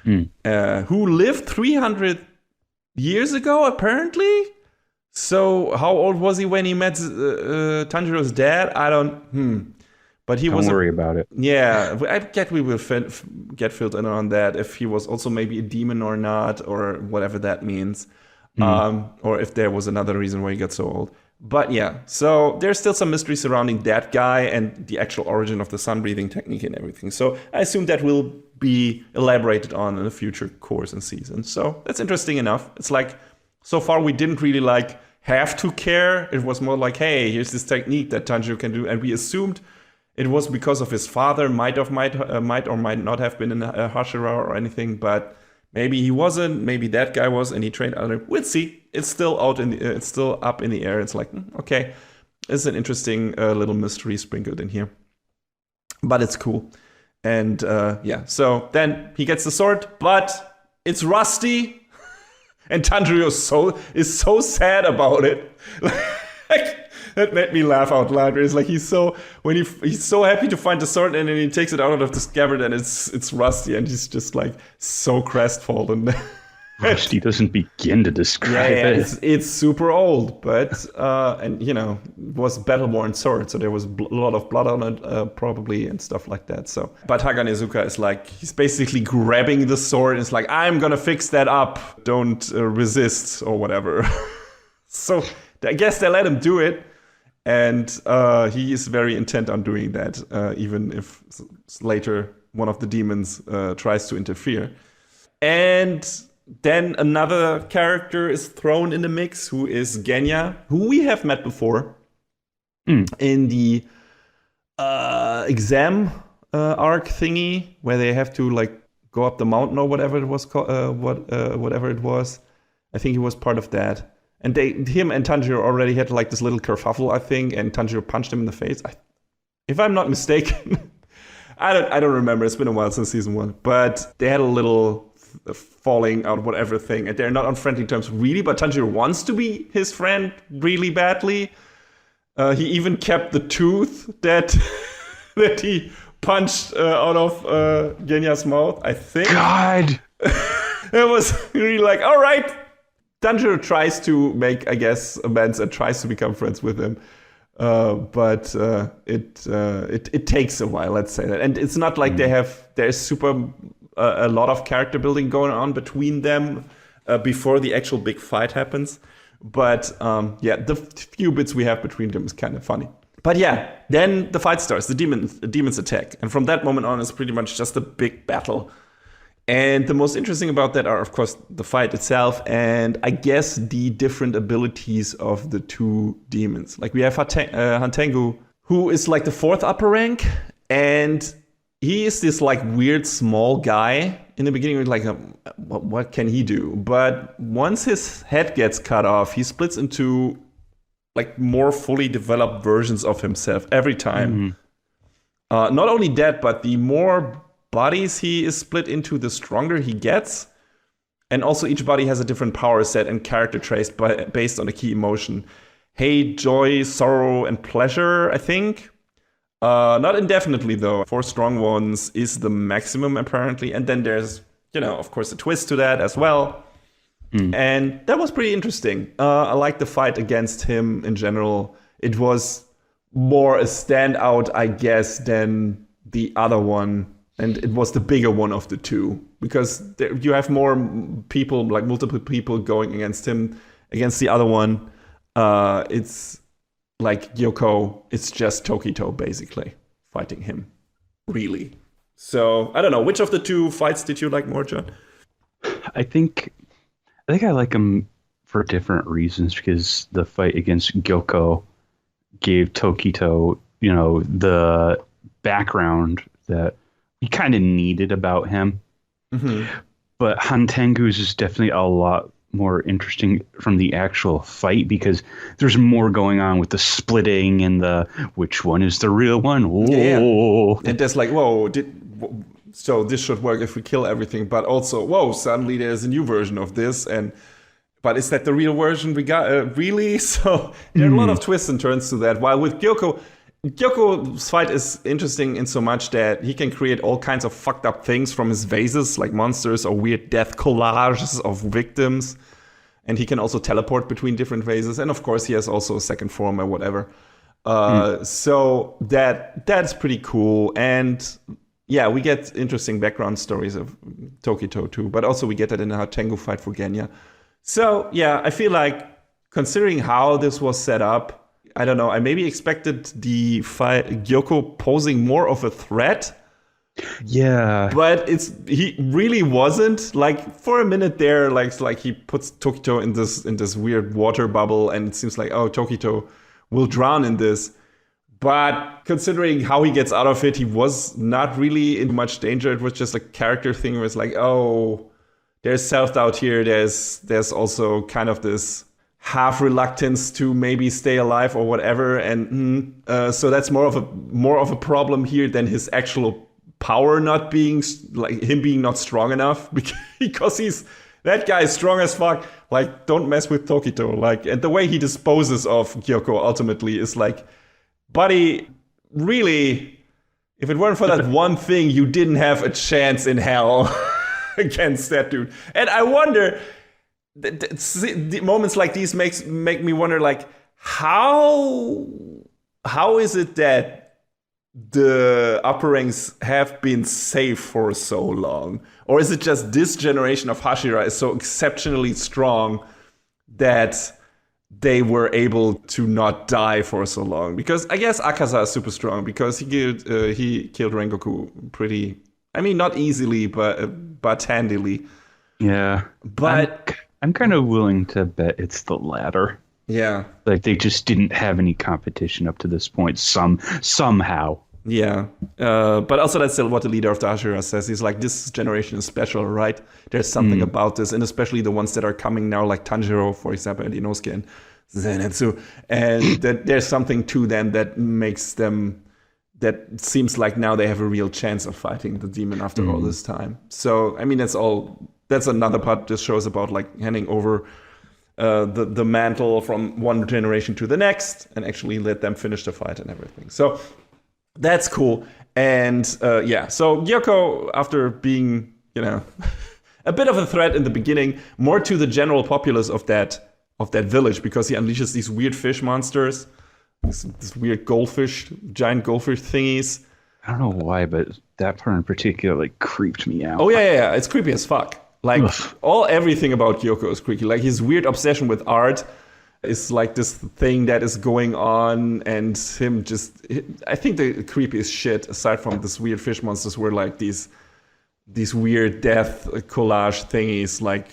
Who lived 300 years ago, apparently? So how old was he when he met Tanjiro's dad? I don't... But he Don't worry about it. Yeah, I get we will get filled in on that, if he was also maybe a demon or not, or whatever that means. Or if there was another reason why he got so old. But yeah, so there's still some mystery surrounding that guy and the actual origin of the sun breathing technique and everything. So I assume that will be elaborated on in a future course and season. So that's interesting enough. It's like, so far we didn't really like have to care. It was more like, hey, here's this technique that Tanjiro can do. And we assumed it was because of his father, might or might not have been in a Hashira or anything, but maybe he wasn't, maybe that guy was, and he trained under. We'll see. It's still it's still up in the air. It's like, okay, it's an interesting little mystery sprinkled in here, but it's cool. And so then he gets the sword, but it's rusty, and Tanjiro is so sad about it. Like, that made me laugh out loud. It's like he's so happy to find the sword, and then he takes it out of the scabbard, and it's rusty, and he's just like so crestfallen. Rusty doesn't begin to describe it. It's super old, but and it was battle-worn sword, so there was a lot of blood on it, probably, and stuff like that. So, but Haganezuka is like, he's basically grabbing the sword, and it's like, I'm gonna fix that up. Don't resist or whatever. So I guess they let him do it. And he is very intent on doing that, even if later one of the demons tries to interfere. And then another character is thrown in the mix, who is Genya, who we have met before in the exam arc thingy, where they have to like go up the mountain or whatever it was called, whatever it was. I think he was part of that. And him and Tanjiro already had like this little kerfuffle, I think, and Tanjiro punched him in the face. If I'm not mistaken, I don't remember. It's been a while since season 1, but they had a little falling out, whatever thing, and they're not on friendly terms really. But Tanjiro wants to be his friend really badly. He even kept the tooth that he punched out of Genya's mouth, I think. God, it was really like, all right. Tanjiro tries to make, I guess, amends and tries to become friends with him, but it takes a while. Let's say that, and it's not like there's a lot of character building going on between them before the actual big fight happens. But the few bits we have between them is kind of funny. But yeah, then the fight starts. The demons attack, and from that moment on, it's pretty much just a big battle. And the most interesting about that are, of course, the fight itself and I guess the different abilities of the two demons. Like we have Hantengu, who is like the 4th upper rank, and he is this like weird small guy. In the beginning, we're like, what can he do? But once his head gets cut off, he splits into like more fully developed versions of himself every time. Not only that, but the more bodies he is split into, the stronger he gets. And also each body has a different power set and character traits based on a key emotion. Hate, joy, sorrow, and pleasure, I think. Not indefinitely, though. 4 strong ones is the maximum, apparently. And then there's, of course, a twist to that as well. And that was pretty interesting. I liked the fight against him in general. It was more a standout, I guess, than the other one. And it was the bigger one of the two, because you have more people, like multiple people going against him. Against the other one, it's like Gyoko, it's just Tokito basically fighting him, really. So I don't know, which of the two fights did you like more, John? I think I like him for different reasons, because the fight against Gyoko gave Tokito, the background that you kind of needed about him. But Hantengu's is definitely a lot more interesting from the actual fight, because there's more going on with the splitting and the which one is the real one. Whoa. And there's like, so this should work if we kill everything, but also suddenly there's a new version of this, but is that the real version we got? Really? So there are a lot of twists and turns to that. While with Gyoko's fight is interesting in so much that he can create all kinds of fucked up things from his vases, like monsters or weird death collages of victims. And he can also teleport between different vases. And of course, he has also a second form or whatever. So that's pretty cool. And yeah, we get interesting background stories of Tokito too. But also we get that in the Tengu fight for Genya. So yeah, I feel like considering how this was set up, I don't know, I maybe expected the fight, Gyoko posing more of a threat, Yeah. But he really wasn't. Like for a minute there, like he puts Tokito in this weird water bubble, and it seems like, oh, Tokito will drown in this. But considering how he gets out of it, he was not really in much danger. It was just a character thing where it's like, oh, there's self-doubt here. There's also kind of this half reluctance to maybe stay alive or whatever. And so that's more of a problem here than his actual power not being, like him being not strong enough, because that guy is strong as fuck. Like, don't mess with Tokito. Like, and the way he disposes of Gyoko ultimately is like, buddy, really, if it weren't for that one thing, you didn't have a chance in hell against that dude. And I wonder, the moments like these make me wonder, like, how is it that the upper ranks have been safe for so long? Or is it just this generation of Hashira is so exceptionally strong that they were able to not die for so long? Because I guess Akaza is super strong because he killed Rengoku pretty, I mean, not easily, but handily. Yeah. But I'm kind of willing to bet it's the latter. Yeah. Like they just didn't have any competition up to this point somehow. Yeah. But also that's still what the leader of the Hashira says. He's like, this generation is special, right? There's something about this, and especially the ones that are coming now, like Tanjiro, for example, and Inosuke and Zenitsu. And that there's something to them that makes them, that seems like now they have a real chance of fighting the demon after all this time. So, I mean, that's another part this show is about, like handing over the mantle from one generation to the next and actually let them finish the fight and everything. So that's cool. And so Gyoko, after being, a bit of a threat in the beginning, more to the general populace of that village, because he unleashes these weird fish monsters, this weird giant goldfish thingies. I don't know why, but that part in particular like creeped me out. Oh yeah, it's creepy as fuck. Like everything about Gyoko is creepy. Like his weird obsession with art is like this thing that is going on, and him I think the creepiest shit, aside from this weird fish monsters, were like these weird death collage thingies. Like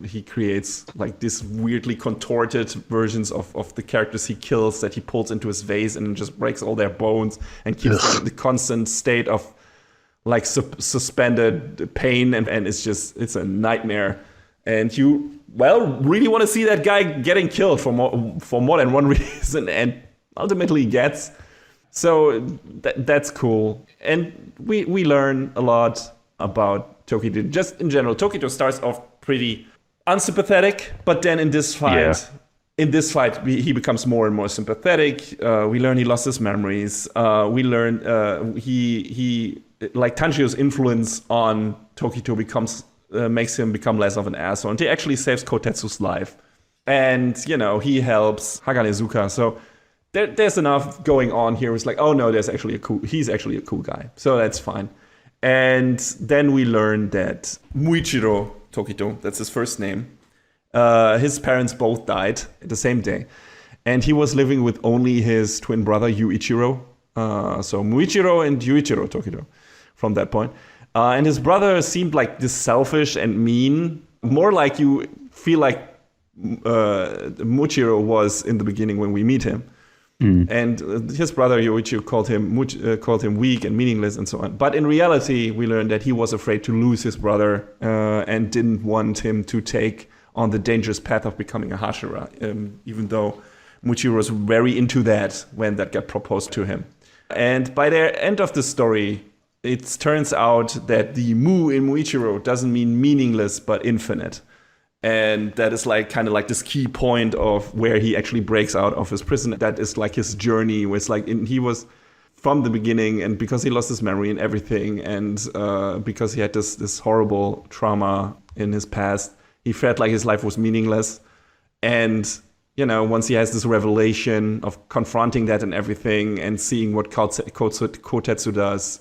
he creates like this weirdly contorted versions of the characters he kills that he pulls into his vase and just breaks all their bones and keeps them in the constant state of like suspended pain, and it's a nightmare. And you really want to see that guy getting killed for more than one reason, and ultimately gets. So that's cool. And we learn a lot about Tokito. Just in general, Tokito starts off pretty unsympathetic, but then in this fight, he becomes more and more sympathetic. We learn he lost his memories. We learn he like Tanjiro's influence on Tokito makes him become less of an asshole. And he actually saves Kotetsu's life. And, he helps Haganezuka. So there's enough going on here. It's like, oh no, he's actually a cool guy. So that's fine. And then we learn that Muichiro Tokito, that's his first name, his parents both died the same day. And he was living with only his twin brother, Yuichiro. So Muichiro and Yuichiro Tokito from that point. And his brother seemed like this selfish and mean, more like you feel like Muichiro was in the beginning when we meet him. And his brother Yoichiro called him weak and meaningless and so on. But in reality, we learned that he was afraid to lose his brother and didn't want him to take on the dangerous path of becoming a Hashira, even though Muichiro was very into that when that got proposed to him. And by the end of the story, it turns out that the Mu in Muichiro doesn't mean meaningless, but infinite. And that is like kind of like this key point of where he actually breaks out of his prison. That is like his journey, where it's like he was from the beginning, and because he lost his memory and everything, and because he had this horrible trauma in his past, he felt like his life was meaningless. And once he has this revelation of confronting that and everything, and seeing what Kotetsu does,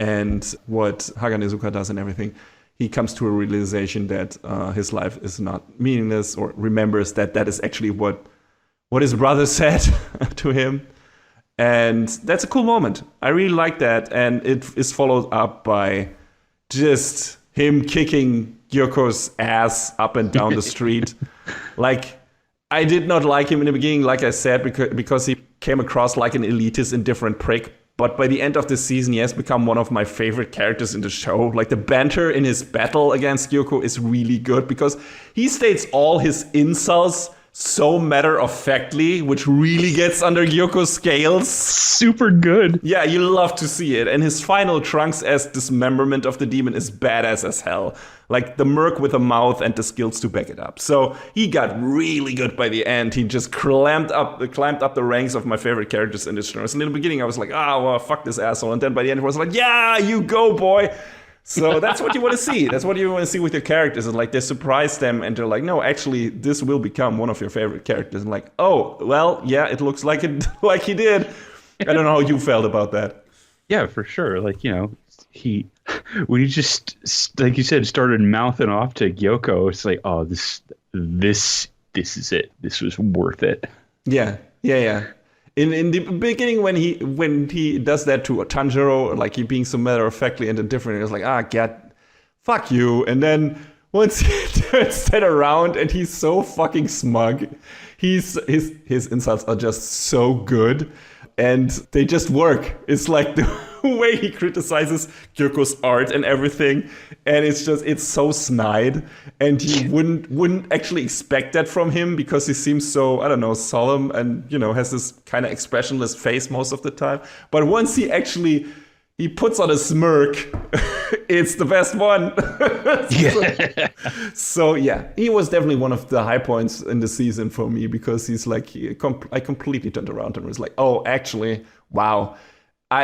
and what Haganezuka does and everything, he comes to a realization that his life is not meaningless, or remembers that is actually what his brother said to him. And that's a cool moment. I really like that. And it is followed up by just him kicking Gyoko's ass up and down the street. Like, I did not like him in the beginning, like I said, because he came across like an elitist, indifferent prick. But by the end of this season, he has become one of my favorite characters in the show. Like, the banter in his battle against Gyoko is really good because he states all his insults so matter-of-factly, which really gets under Gyoko's scales. Super good. Yeah, you love to see it. And his final Trunks as dismemberment of the demon is badass as hell. Like the merc with a mouth and the skills to back it up. So he got really good by the end. He just climbed up the ranks of my favorite characters in this show. So in the beginning, I was like, well, fuck this asshole. And then by the end, it was like, yeah, you go, boy. So that's what you want to see. That's what you want to see with your characters. And like they surprise them and they're like, no, actually, this will become one of your favorite characters. And like, oh, well, yeah, it looks like it, like he did. I don't know how you felt about that. Yeah, for sure. Like, when he just, like you said, started mouthing off to Gyoko, it's like, oh, this is it. This was worth it. Yeah. In the beginning, when he does that to Tanjiro, like he being so matter-of-factly and indifferent, it's like, God, fuck you. And then once he turns that around and he's so fucking smug, his insults are just so good. And they just work. It's like the way he criticizes Gyoko's art and everything. And it's so snide. And you wouldn't actually expect that from him because he seems so, I don't know, solemn and, has this kind of expressionless face most of the time. But once he puts on a smirk, it's the best one. So yeah, he was definitely one of the high points in the season for me because he's like, I completely turned around and was like, oh, actually, wow.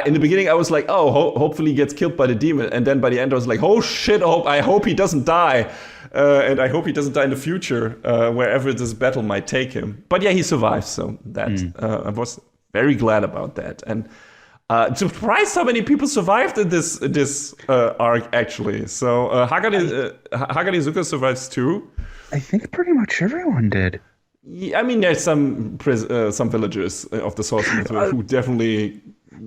In the beginning, I was like, oh, hopefully he gets killed by the demon. And then by the end, I was like, oh shit, I hope he doesn't die. And I hope he doesn't die in the future, wherever this battle might take him. But yeah, he survives. So that I was very glad about that. And surprised how many people survived in this arc, actually. So Hagane survives too. I think pretty much everyone did. Yeah, I mean, there's some villagers of the Swordsmith who definitely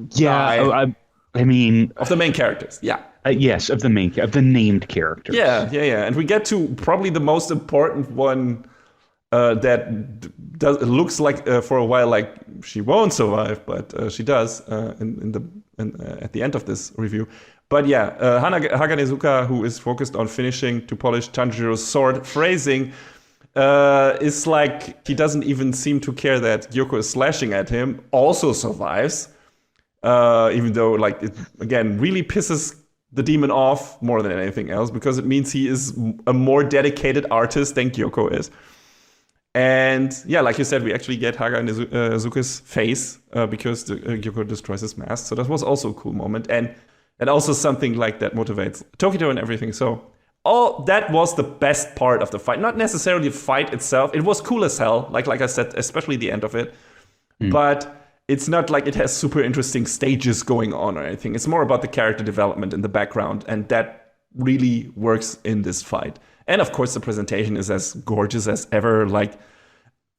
die. I mean, of the main characters, yeah. Yes, of the named characters. Yeah. And we get to probably the most important one that looks like for a while like she won't survive, but she does at the end of this review. But yeah, Haganezuka, who is focused on finishing to polish Tanjiro's sword phrasing, is like he doesn't even seem to care that Gyoko is slashing at him. Also survives, even though like it again really pisses the demon off more than anything else because it means he is a more dedicated artist than Gyoko is. And yeah, like you said, we actually get Haganezuka's face because Gyoko destroys his mask. So that was also a cool moment. And also something like that motivates Tokito and everything. So that was the best part of the fight. Not necessarily the fight itself. It was cool as hell, like I said, especially the end of it. But it's not like it has super interesting stages going on or anything. It's more about the character development in the background. And that really works in this fight. And of course, the presentation is as gorgeous as ever, like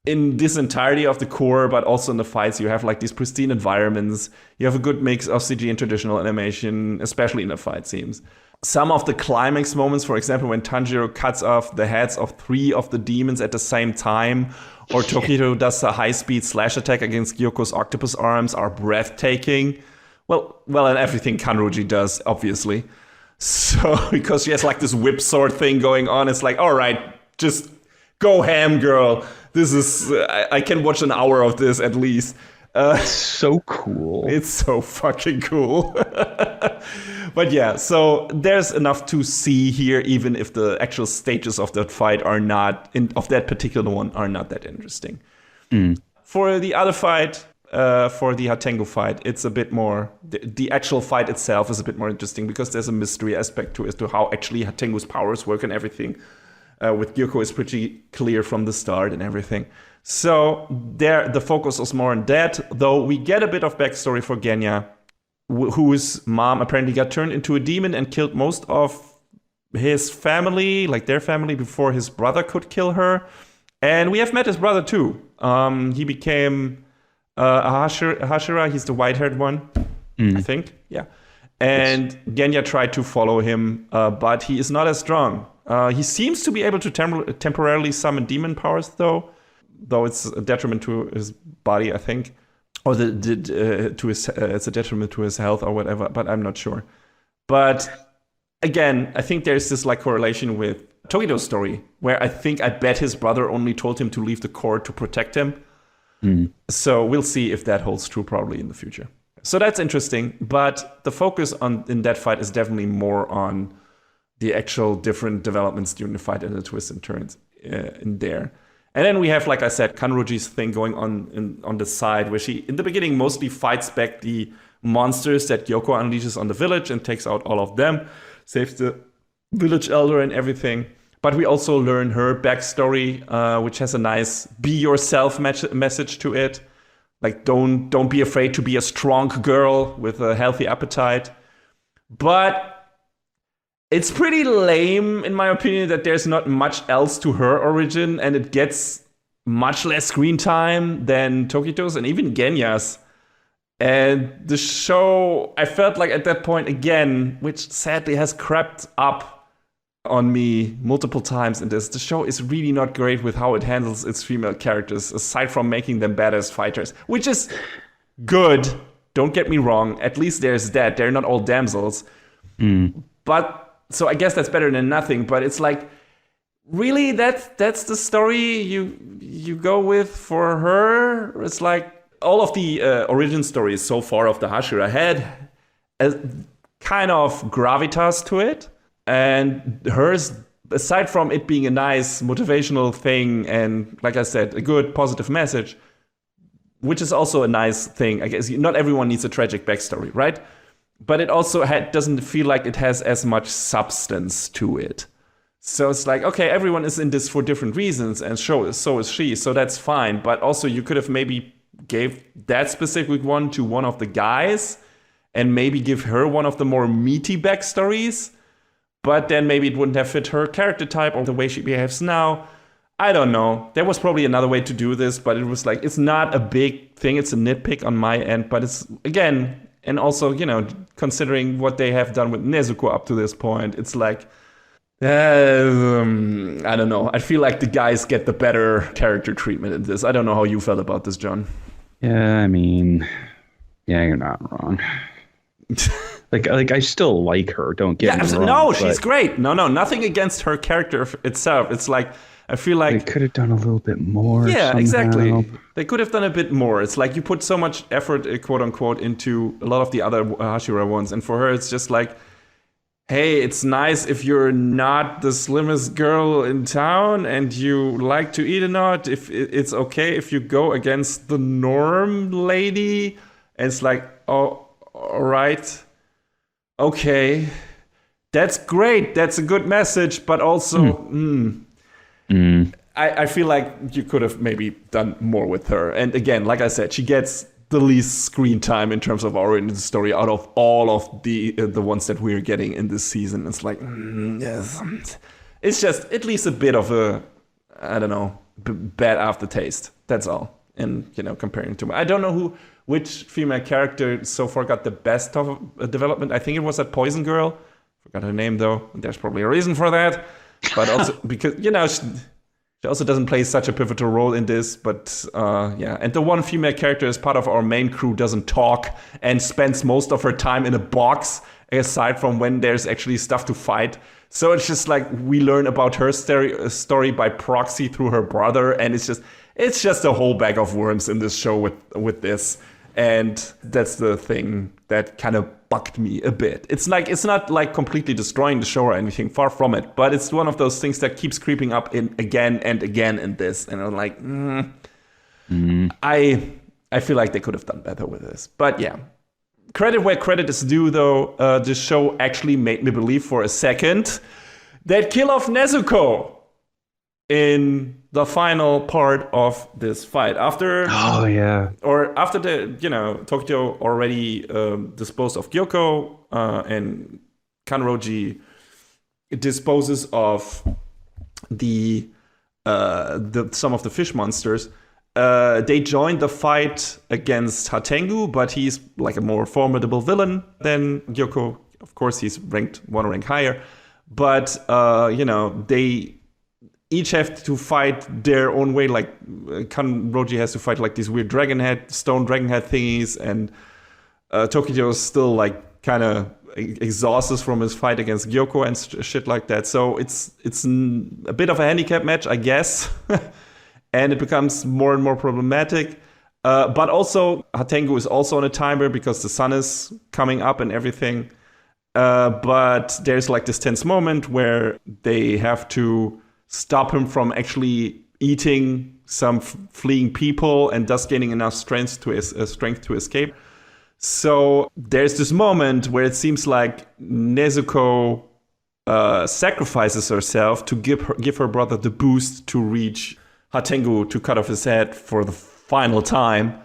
in this entirety of the core, but also in the fights, you have like these pristine environments. You have a good mix of CG and traditional animation, especially in the fight scenes. Some of the climax moments, for example, when Tanjiro cuts off the heads of 3 of the demons at the same time, or Tokito does a high-speed slash attack against Gyoko's octopus arms, are breathtaking. Well, and everything Kanroji does, obviously. So, because she has like this whip sword thing going on, it's like, all right, just go ham, girl. This is, I can watch an hour of this at least. So cool. It's so fucking cool. But yeah, so there's enough to see here, even if the actual stages of that fight are not, of that particular one, are not that interesting. For the other fight, for the Hatengu fight, it's a bit more, the actual fight itself is a bit more interesting because there's a mystery aspect to it as to how actually Hatengu's powers work and everything. With Gyoko is pretty clear from the start and everything. So there, the focus is more on that, though we get a bit of backstory for Genya, whose mom apparently got turned into a demon and killed most of his family, like their family, before his brother could kill her. And we have met his brother too. He became Hashira, he's the white-haired one, I think. Yeah. And Genya tried to follow him, but he is not as strong. He seems to be able to temporarily summon demon powers, though it's a detriment to his body, I think. Or it's a detriment to his health or whatever, but I'm not sure. But again, I think there's this like correlation with Togito's story, where I bet his brother only told him to leave the court to protect him. So we'll see if that holds true probably in the future. So that's interesting, but the focus in that fight is definitely more on the actual different developments during the fight and the twists and turns in there. And then we have, like I said, Kanroji's thing going on the side, where she, in the beginning, mostly fights back the monsters that Yoko unleashes on the village and takes out all of them, saves the village elder and everything. But we also learn her backstory, which has a nice be yourself message to it. Like, don't be afraid to be a strong girl with a healthy appetite. But it's pretty lame, in my opinion, that there's not much else to her origin, and it gets much less screen time than Tokito's and even Genya's. And the show, I felt like at that point again, which sadly has crept up on me multiple times in this, the show is really not great with how it handles its female characters, aside from making them badass fighters, which is good. Don't get me wrong. At least there's that. They're not all damsels. But so I guess that's better than nothing. But it's like, really, that's the story you go with for her? It's like all of the origin stories so far of the Hashira had a kind of gravitas to it. And hers, aside from it being a nice motivational thing and, like I said, a good positive message, which is also a nice thing. I guess not everyone needs a tragic backstory, right? But it also doesn't feel like it has as much substance to it. So it's like, okay, everyone is in this for different reasons, and so is she, so that's fine. But also you could have maybe gave that specific one to one of the guys and maybe give her one of the more meaty backstories. But then maybe it wouldn't have fit her character type or the way she behaves now. I don't know. There was probably another way to do this, but it was like, it's not a big thing. It's a nitpick on my end, but it's, again, and also, considering what they have done with Nezuko up to this point, it's like, I don't know. I feel like the guys get the better character treatment in this. I don't know how you felt about this, John. Yeah, I mean, yeah, you're not wrong. Like I still like her. Don't get me wrong. No, she's great. No, nothing against her character itself. It's like, I feel like they could have done a little bit more. Yeah, somehow. Exactly. They could have done a bit more. It's like you put so much effort, quote unquote, into a lot of the other Hashira ones, and for her, it's just like, hey, it's nice if you're not the slimmest girl in town and you like to eat a lot. If it's okay if you go against the norm, lady. And it's like, oh, all right. Okay, that's great. That's a good message, but also, I feel like you could have maybe done more with her. And again, like I said, she gets the least screen time in terms of origin story out of all of the ones that we're getting in this season. It's like, yes, it's just at least a bit of a, I don't know, bad aftertaste. That's all. And comparing to, I don't know which female character so far got the best of development. I think it was that Poison Girl. Forgot her name though. There's probably a reason for that. But also because she also doesn't play such a pivotal role in this. But yeah, and the one female character as part of our main crew doesn't talk and spends most of her time in a box, aside from when there's actually stuff to fight. So it's just like we learn about her story by proxy through her brother, and it's just a whole bag of worms in this show with this. And that's the thing that kind of bugged me a bit. It's not like completely destroying the show or anything, far from it. But it's one of those things that keeps creeping up in again and again in this. And I'm like, I feel like they could have done better with this. But yeah, credit where credit is due, though. The show actually made me believe for a second that kill off Nezuko in the final part of this fight. After Tokito already disposed of Gyoko, and Kanroji disposes of the some of the fish monsters. They joined the fight against Hatengu, but he's like a more formidable villain than Gyoko. Of course, he's ranked one rank higher. But, they each have to fight their own way. Like, Kanroji has to fight like these weird stone dragon head thingies. And Tokijo is still like kind of exhausted from his fight against Gyoko and shit like that. So it's a bit of a handicap match, I guess. And it becomes more and more problematic. But also, Hatengu is also on a timer because the sun is coming up and everything. But there's like this tense moment where they have to stop him from actually eating some fleeing people and thus gaining enough strength to escape. So there's this moment where it seems like Nezuko sacrifices herself to give her brother the boost to reach Hatengu to cut off his head for the final time.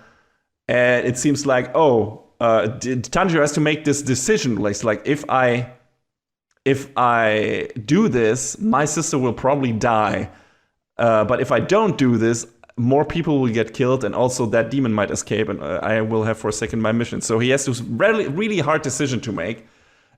And it seems like, Tanjiro has to make this decision. Like if I do this, my sister will probably die. But if I don't do this, more people will get killed, and also that demon might escape, and I will have forsaken my mission. So he has this really hard decision to make.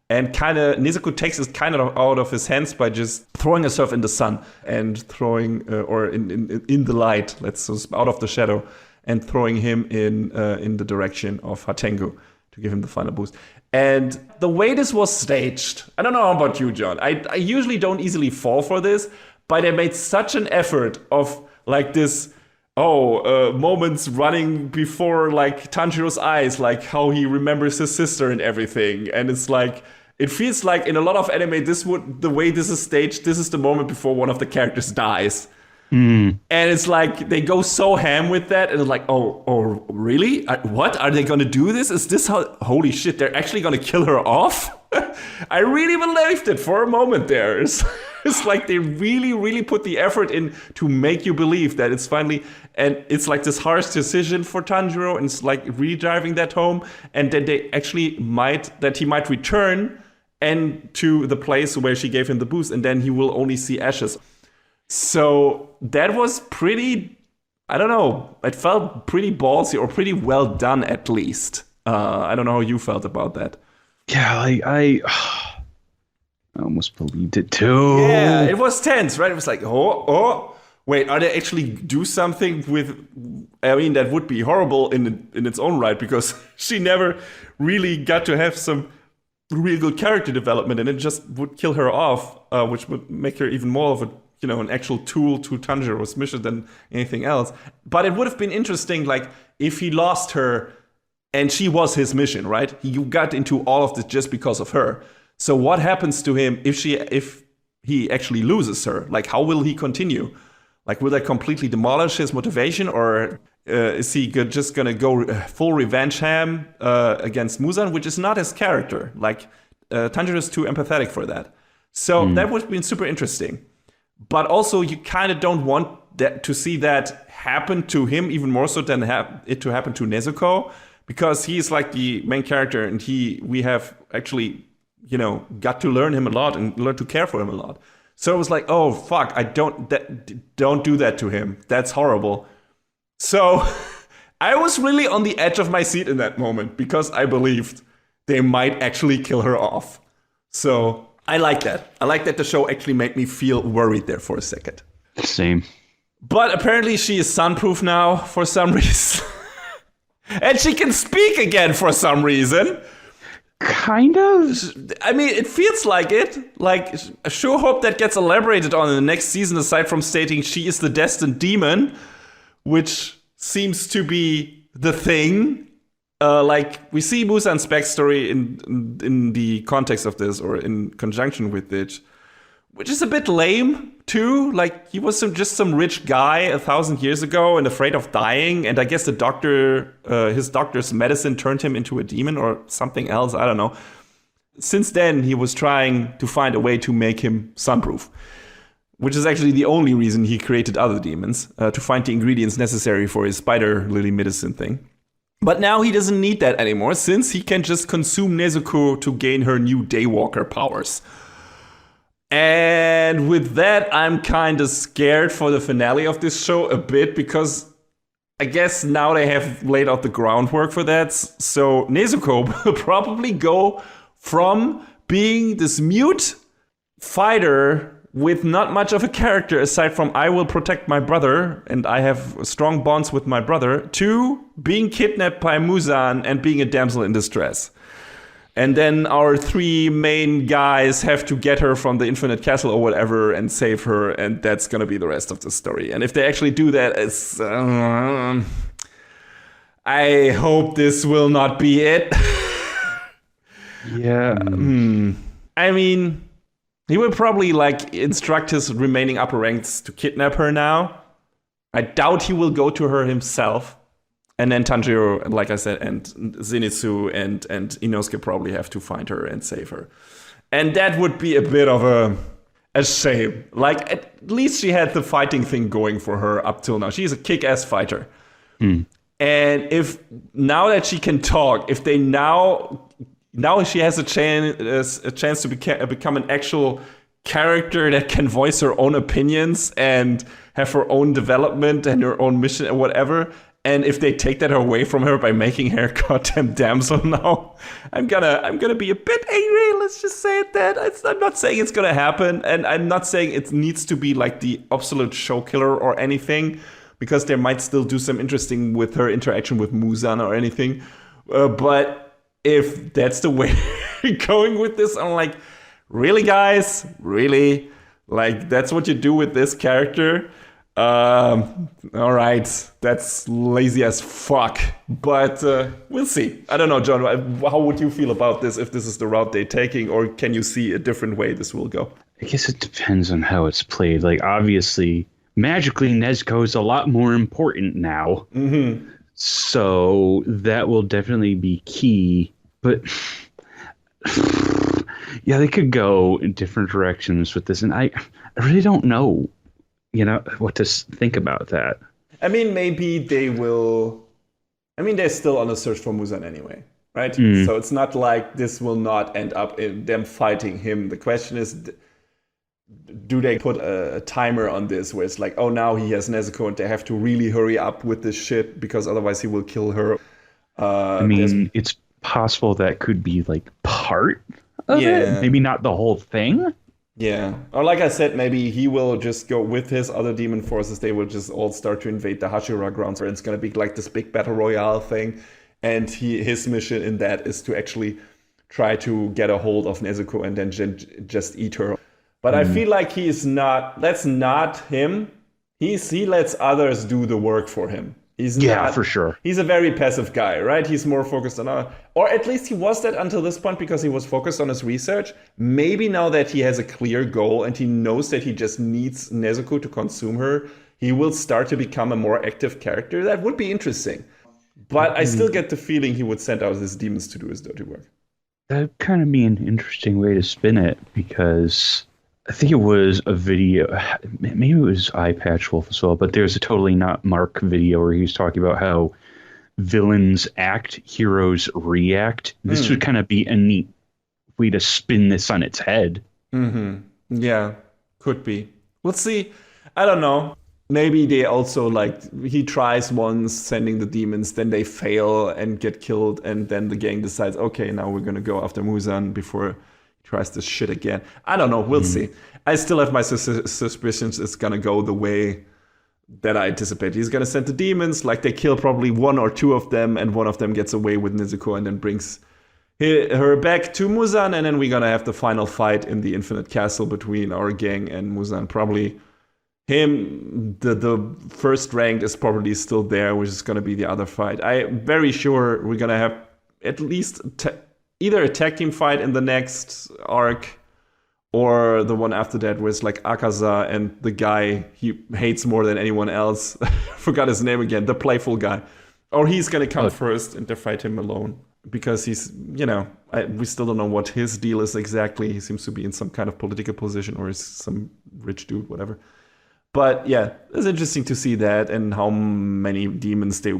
And Nezuko takes it kind of out of his hands by just throwing herself in the sun and throwing, or in the light, out of the shadow, and throwing him in the direction of Hatengu to give him the final boost. And the way this was staged, I don't know about you, John. I usually don't easily fall for this, but they made such an effort of like this, moments running before like Tanjiro's eyes, like how he remembers his sister and everything. And it's like, it feels like in a lot of anime, the way this is staged, this is the moment before one of the characters dies. And it's like they go so ham with that, and it's like, oh, really? What? Are they gonna do this? Is this how? Holy shit! They're actually gonna kill her off? I really believed it for a moment there. It's like they really put the effort in to make you believe that it's finally, and it's like this harsh decision for Tanjiro, and it's like really driving that home, and then they actually he might return and to the place where she gave him the boost, and then he will only see ashes. So that was pretty, I don't know, it felt pretty ballsy, or pretty well done at least. I don't know how you felt about that. Yeah, I almost believed it too. Yeah, it was tense, right? It was like, wait, are they actually do something with, I mean, that would be horrible in its own right, because she never really got to have some real good character development, and it just would kill her off, which would make her even more of a, an actual tool to Tanjiro's mission than anything else. But it would have been interesting, like, if he lost her and she was his mission, right? You got into all of this just because of her. So what happens to him if he actually loses her? Like, how will he continue? Like, will that completely demolish his motivation, or is he just gonna go full revenge ham against Muzan, which is not his character? Like, Tanjiro is too empathetic for that. So that would have been super interesting. But also, you kind of don't want to see that happen to him, even more so than it to happen to Nezuko, because he's like the main character, and we have actually, got to learn him a lot and learn to care for him a lot. So it was like, oh fuck, don't do that to him. That's horrible. So I was really on the edge of my seat in that moment, because I believed they might actually kill her off. So I like that. I like that the show actually made me feel worried there for a second. Same. But apparently she is sunproof now for some reason. And she can speak again for some reason. Kind of. I mean, it feels like it. Like, I sure hope that gets elaborated on in the next season, aside from stating she is the destined demon, which seems to be the thing. Like, we see Muzan's backstory in the context of this, or in conjunction with it, which is a bit lame, too. Like, he was just some rich guy 1,000 years ago and afraid of dying, and I guess his doctor's medicine turned him into a demon or something else, I don't know. Since then, he was trying to find a way to make him sunproof, which is actually the only reason he created other demons, to find the ingredients necessary for his spider lily medicine thing. But now he doesn't need that anymore, since he can just consume Nezuko to gain her new Daywalker powers. And with that, I'm kind of scared for the finale of this show a bit, because I guess now they have laid out the groundwork for that. So Nezuko will probably go from being this mute fighter with not much of a character aside from I will protect my brother and I have strong bonds with my brother, to being kidnapped by Muzan and being a damsel in distress. And then our three main guys have to get her from the Infinite Castle or whatever and save her, and that's gonna be the rest of the story. And if they actually do that, it's I hope this will not be it. Yeah. I mean, he will probably instruct his remaining upper ranks to kidnap her now. I doubt he will go to her himself. And then Tanjiro, like I said, and Zenitsu and Inosuke probably have to find her and save her. And that would be a bit of a shame. At least she had the fighting thing going for her up till now. She's a kick-ass fighter. And if now that she can talk, if they now she has a chance to become an actual character that can voice her own opinions and have her own development and her own mission and whatever. And if they take that away from her by making her a goddamn damsel now, I'm gonna be a bit angry. Let's just say that. I'm not saying it's gonna happen, and I'm not saying it needs to be like the absolute show killer or anything, because they might still do some interesting with her interaction with Muzan or anything. But if that's the way you're going with this, I'm like, really, guys? Really? That's what you do with this character? All right, that's lazy as fuck, but we'll see. I don't know, John, how would you feel about this if this is the route they're taking, or can you see a different way this will go? I guess it depends on how it's played. Obviously, magically, Nezuko is a lot more important now. So that will definitely be key, but yeah, they could go in different directions with this, and I really don't know what to think about that. I mean, maybe they will. I mean, they're still on the search for Muzan anyway, right? So it's not like this will not end up in them fighting him. The question is, do they put a timer on this where it's like, oh, now he has Nezuko and they have to really hurry up with this shit because otherwise he will kill her? I mean, it's possible that could be part of it. Maybe not the whole thing. Yeah. Or like I said, maybe he will just go with his other demon forces. They will just all start to invade the Hashira grounds, where it's going to be like this big battle royale thing. And his mission in that is to actually try to get a hold of Nezuko and then just eat her. But I feel like that's not him. He lets others do the work for him. For sure. He's a very passive guy, right? He's more focused on, or at least he was that until this point because he was focused on his research. Maybe now that he has a clear goal and he knows that he just needs Nezuko to consume her, he will start to become a more active character. That would be interesting. But I still get the feeling he would send out his demons to do his dirty work. That'd kind of be an interesting way to spin it, because I think it was a video, maybe it was Eye Patch Wolf as well, but there's a Totally Not Mark video where he was talking about how villains act, heroes react. This would kind of be a neat way to spin this on its head. Yeah, could be. We'll see. I don't know. Maybe they also, he tries once sending the demons, then they fail and get killed, and then the gang decides, okay, now we're going to go after Muzan before tries this shit again. I don't know. We'll see. I still have my suspicions it's gonna go the way that I anticipate. He's gonna send the demons, they kill probably one or two of them, and one of them gets away with Nezuko and then brings her back to Muzan, and then we're gonna have the final fight in the Infinite Castle between our gang and Muzan. Probably him, the first rank is probably still there, which is gonna be the other fight. I'm very sure we're gonna have at least either a tag team fight in the next arc, or the one after that where it's Akaza and the guy he hates more than anyone else. Forgot his name again, the playful guy. Or he's gonna come first and they fight him alone. Because he's, we still don't know what his deal is exactly. He seems to be in some kind of political position, or is some rich dude, whatever. But yeah, it's interesting to see that and how many demons they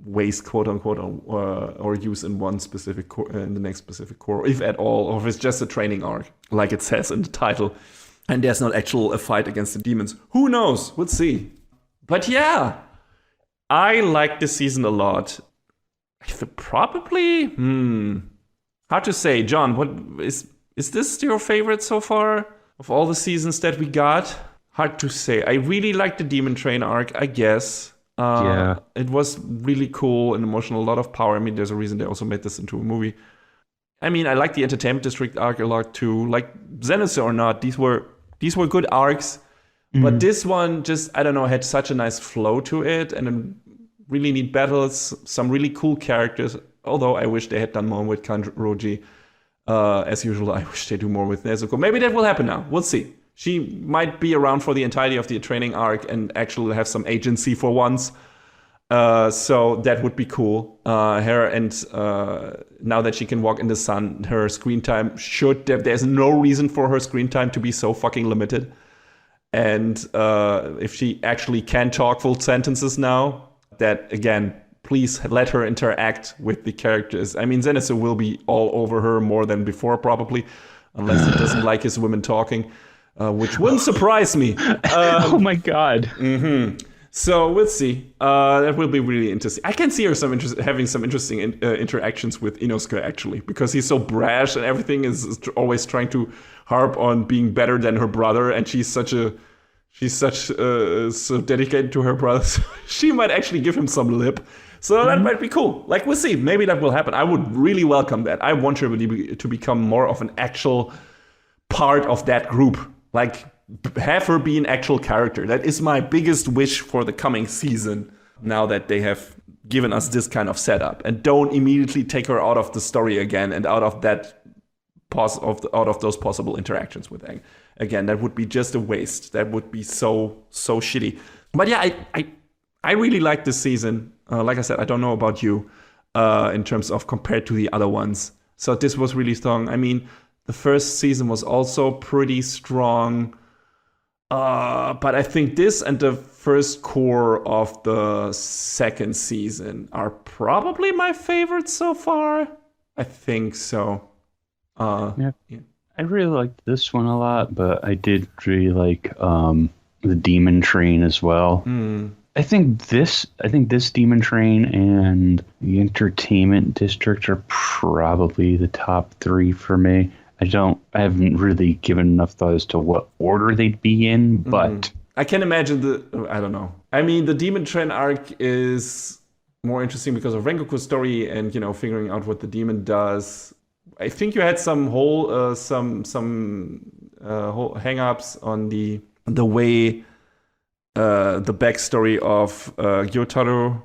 waste, quote unquote, or use in one specific in the next specific core, if at all, or if it's just a training arc, like it says in the title, and there's not a fight against the demons. Who knows? We'll see. But yeah, I like this season a lot. Probably, hard to say. John, what is this your favorite so far of all the seasons that we got? Hard to say. I really like the Demon Train arc, I guess. It was really cool and emotional, a lot of power. I mean, there's a reason they also made this into a movie. I mean, I like the Entertainment District arc a lot too. Like, Zenitsu or not, these were good arcs. But this one just, I don't know, had such a nice flow to it and really neat battles, some really cool characters. Although I wish they had done more with Kanroji. As usual, I wish they do more with Nezuko. Maybe that will happen now. We'll see. She might be around for the entirety of the training arc and actually have some agency for once. So that would be cool. Her and now that she can walk in the sun, her screen time there's no reason for her screen time to be so fucking limited. And if she actually can talk full sentences now, that again, please let her interact with the characters. I mean, Zenitsu will be all over her more than before, probably, unless he doesn't like his women talking. Which wouldn't surprise me. Oh my god. So we'll see. That will be really interesting. I can see her having some interesting interactions with Inosuke, actually, because he's so brash and everything is always trying to harp on being better than her brother, and she's so dedicated to her brother. So she might actually give him some lip. So that might be cool. Like, we'll see. Maybe that will happen. I would really welcome that. I want her to become more of an actual part of that group. Like, have her be an actual character. That is my biggest wish for the coming season, now that they have given us this kind of setup. And don't immediately take her out of the story again and out of that out of those possible interactions with Aang. Again, that would be just a waste. That would be so shitty. But yeah, I really like this season. Like I said, I don't know about you in terms of compared to the other ones. So this was really strong. I mean, the first season was also pretty strong. But I think this and the first core of the second season are probably my favorites so far. I think so. Yeah. I really liked this one a lot, but I did really like the Demon Train as well. I think this Demon Train and the Entertainment District are probably the top three for me. I haven't really given enough thought as to what order they'd be in, but I can imagine I don't know. I mean, the Demon Train arc is more interesting because of Rengoku's story and, figuring out what the demon does. I think you had some whole hang-ups on the way the backstory of Gyotaro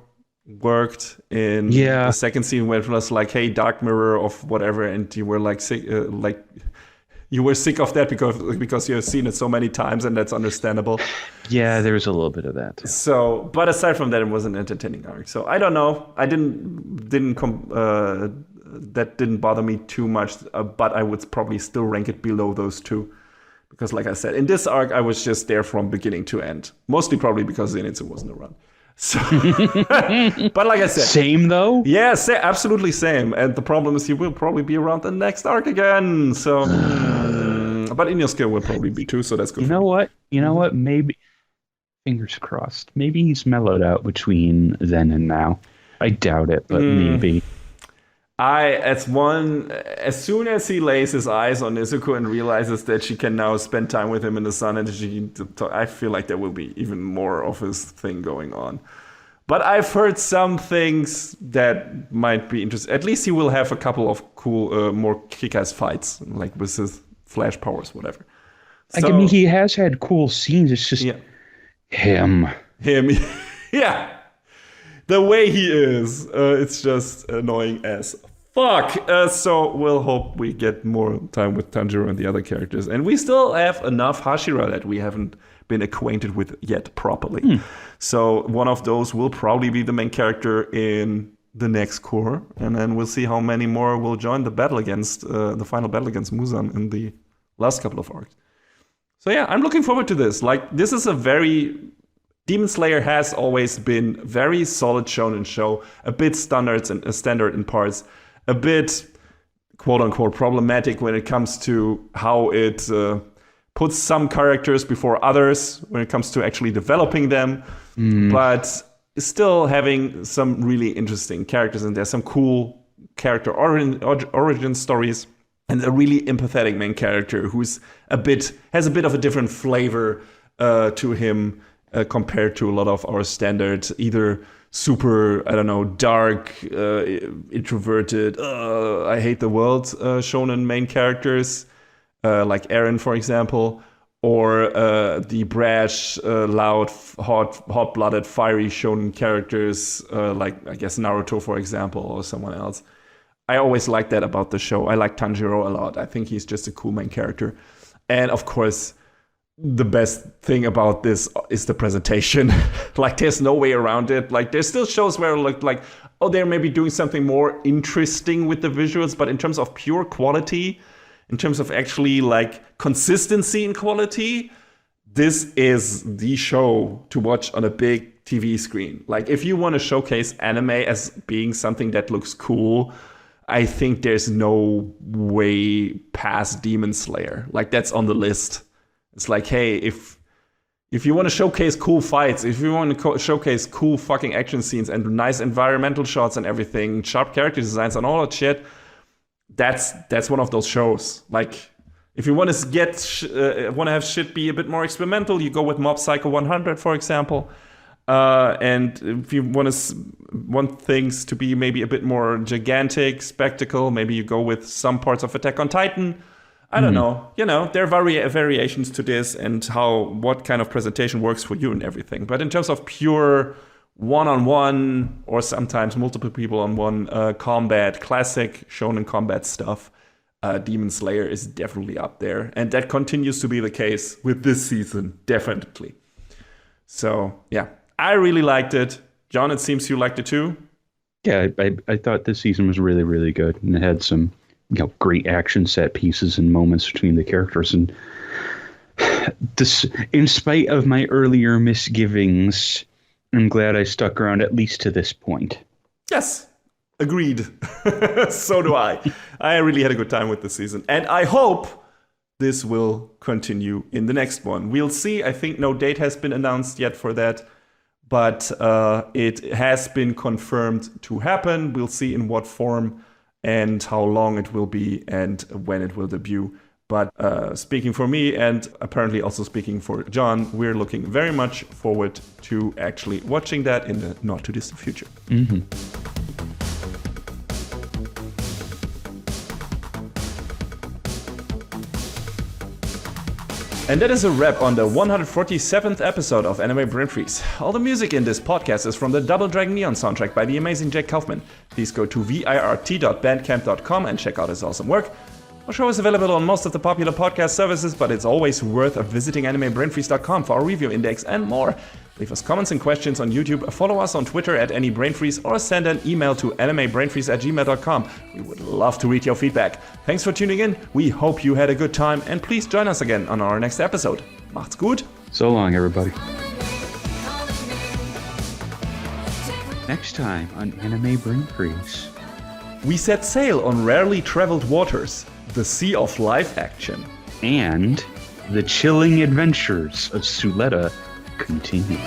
worked in the second scene, where it was like, hey, Dark Mirror of whatever, and you were like sick, you were sick of that because you have seen it so many times, and that's understandable. Yeah, there was a little bit of that. So, but aside from that, it was an entertaining arc. So I don't know. I that didn't bother me too much, but I would probably still rank it below those two. Because like I said, in this arc, I was just there from beginning to end. Mostly probably because Zenitsu wasn't around. So, but like I said... Same though? Yeah, absolutely same. And the problem is he will probably be around the next arc again. So, but Inosuke will probably be too, so that's good. You know what? Maybe, fingers crossed, maybe he's mellowed out between then and now. I doubt it, but maybe. As soon as he lays his eyes on Nezuko and realizes that she can now spend time with him in the sun, and I feel like there will be even more of his thing going on. But I've heard some things that might be interesting. At least he will have a couple of cool, more kick-ass fights, like with his flash powers, whatever. I mean, he has had cool scenes. It's just him. Yeah. The way he is, it's just annoying as fuck. So we'll hope we get more time with Tanjiro and the other characters. And we still have enough Hashira that we haven't been acquainted with yet properly. So one of those will probably be the main character in the next core. And then we'll see how many more will join the battle against, the final battle against Muzan in the last couple of arcs. So yeah, I'm looking forward to this. Like, this is a very... Demon Slayer has always been very solid shonen show, a bit standard in parts, a bit quote-unquote problematic when it comes to how it puts some characters before others when it comes to actually developing them. But still having some really interesting characters, and there's some cool character origin stories, and a really empathetic main character who's has a bit of a different flavor to him compared to a lot of our standard, either super, I don't know, dark, introverted, I hate the world shonen main characters, like Eren, for example, or the brash, loud, hot-blooded, fiery shonen characters, like, I guess, Naruto, for example, or someone else. I always like that about the show. I like Tanjiro a lot. I think he's just a cool main character. And, of course, the best thing about this is the presentation. Like, there's no way around it. Like, there's still shows where, like, oh, they're maybe doing something more interesting with the visuals, but in terms of pure quality, in terms of actually, like, consistency in quality, this is the show to watch on a big TV screen. Like, if you want to showcase anime as being something that looks cool, I think there's no way past Demon Slayer. Like, that's on the list. It's like, hey, if you want to showcase cool fights, if you want to showcase cool fucking action scenes and nice environmental shots and everything, sharp character designs and all that shit, that's one of those shows. Like, if you want to want to have shit be a bit more experimental, you go with Mob Psycho 100, for example. And if you want things to be maybe a bit more gigantic, spectacle, maybe you go with some parts of Attack on Titan. I don't know. You know, there are variations to this and what kind of presentation works for you and everything. But in terms of pure one-on-one or sometimes multiple people on one combat, classic shonen combat stuff, Demon Slayer is definitely up there. And that continues to be the case with this season, definitely. So, yeah, I really liked it. John, it seems you liked it too. Yeah, I thought this season was really, really good. And it had some, great action set pieces and moments between the characters. And this, in spite of my earlier misgivings, I'm glad I stuck around at least to this point. Yes, agreed. So do I. I really had a good time with this season. And I hope this will continue in the next one. We'll see. I think no date has been announced yet for that. But it has been confirmed to happen. We'll see in what form and how long it will be and when it will debut. But speaking for me and apparently also speaking for John, we're looking very much forward to actually watching that in the not too distant future. Mm-hmm. And that is a wrap on the 147th episode of Anime Brain Freeze. All the music in this podcast is from the Double Dragon Neon soundtrack by the amazing Jake Kaufman. Please go to virt.bandcamp.com and check out his awesome work. Our show is available on most of the popular podcast services, but it's always worth visiting animebrainfreeze.com for our review index and more. Leave us comments and questions on YouTube, follow us on Twitter at AnyBrainFreeze, or send an email to animebrainfreeze@gmail.com. We would love to read your feedback. Thanks for tuning in. We hope you had a good time, and please join us again on our next episode. Macht's gut. So long, everybody. Next time on Anime Brain Freeze. We set sail on rarely traveled waters, the sea of live action. And the chilling adventures of Suletta continue.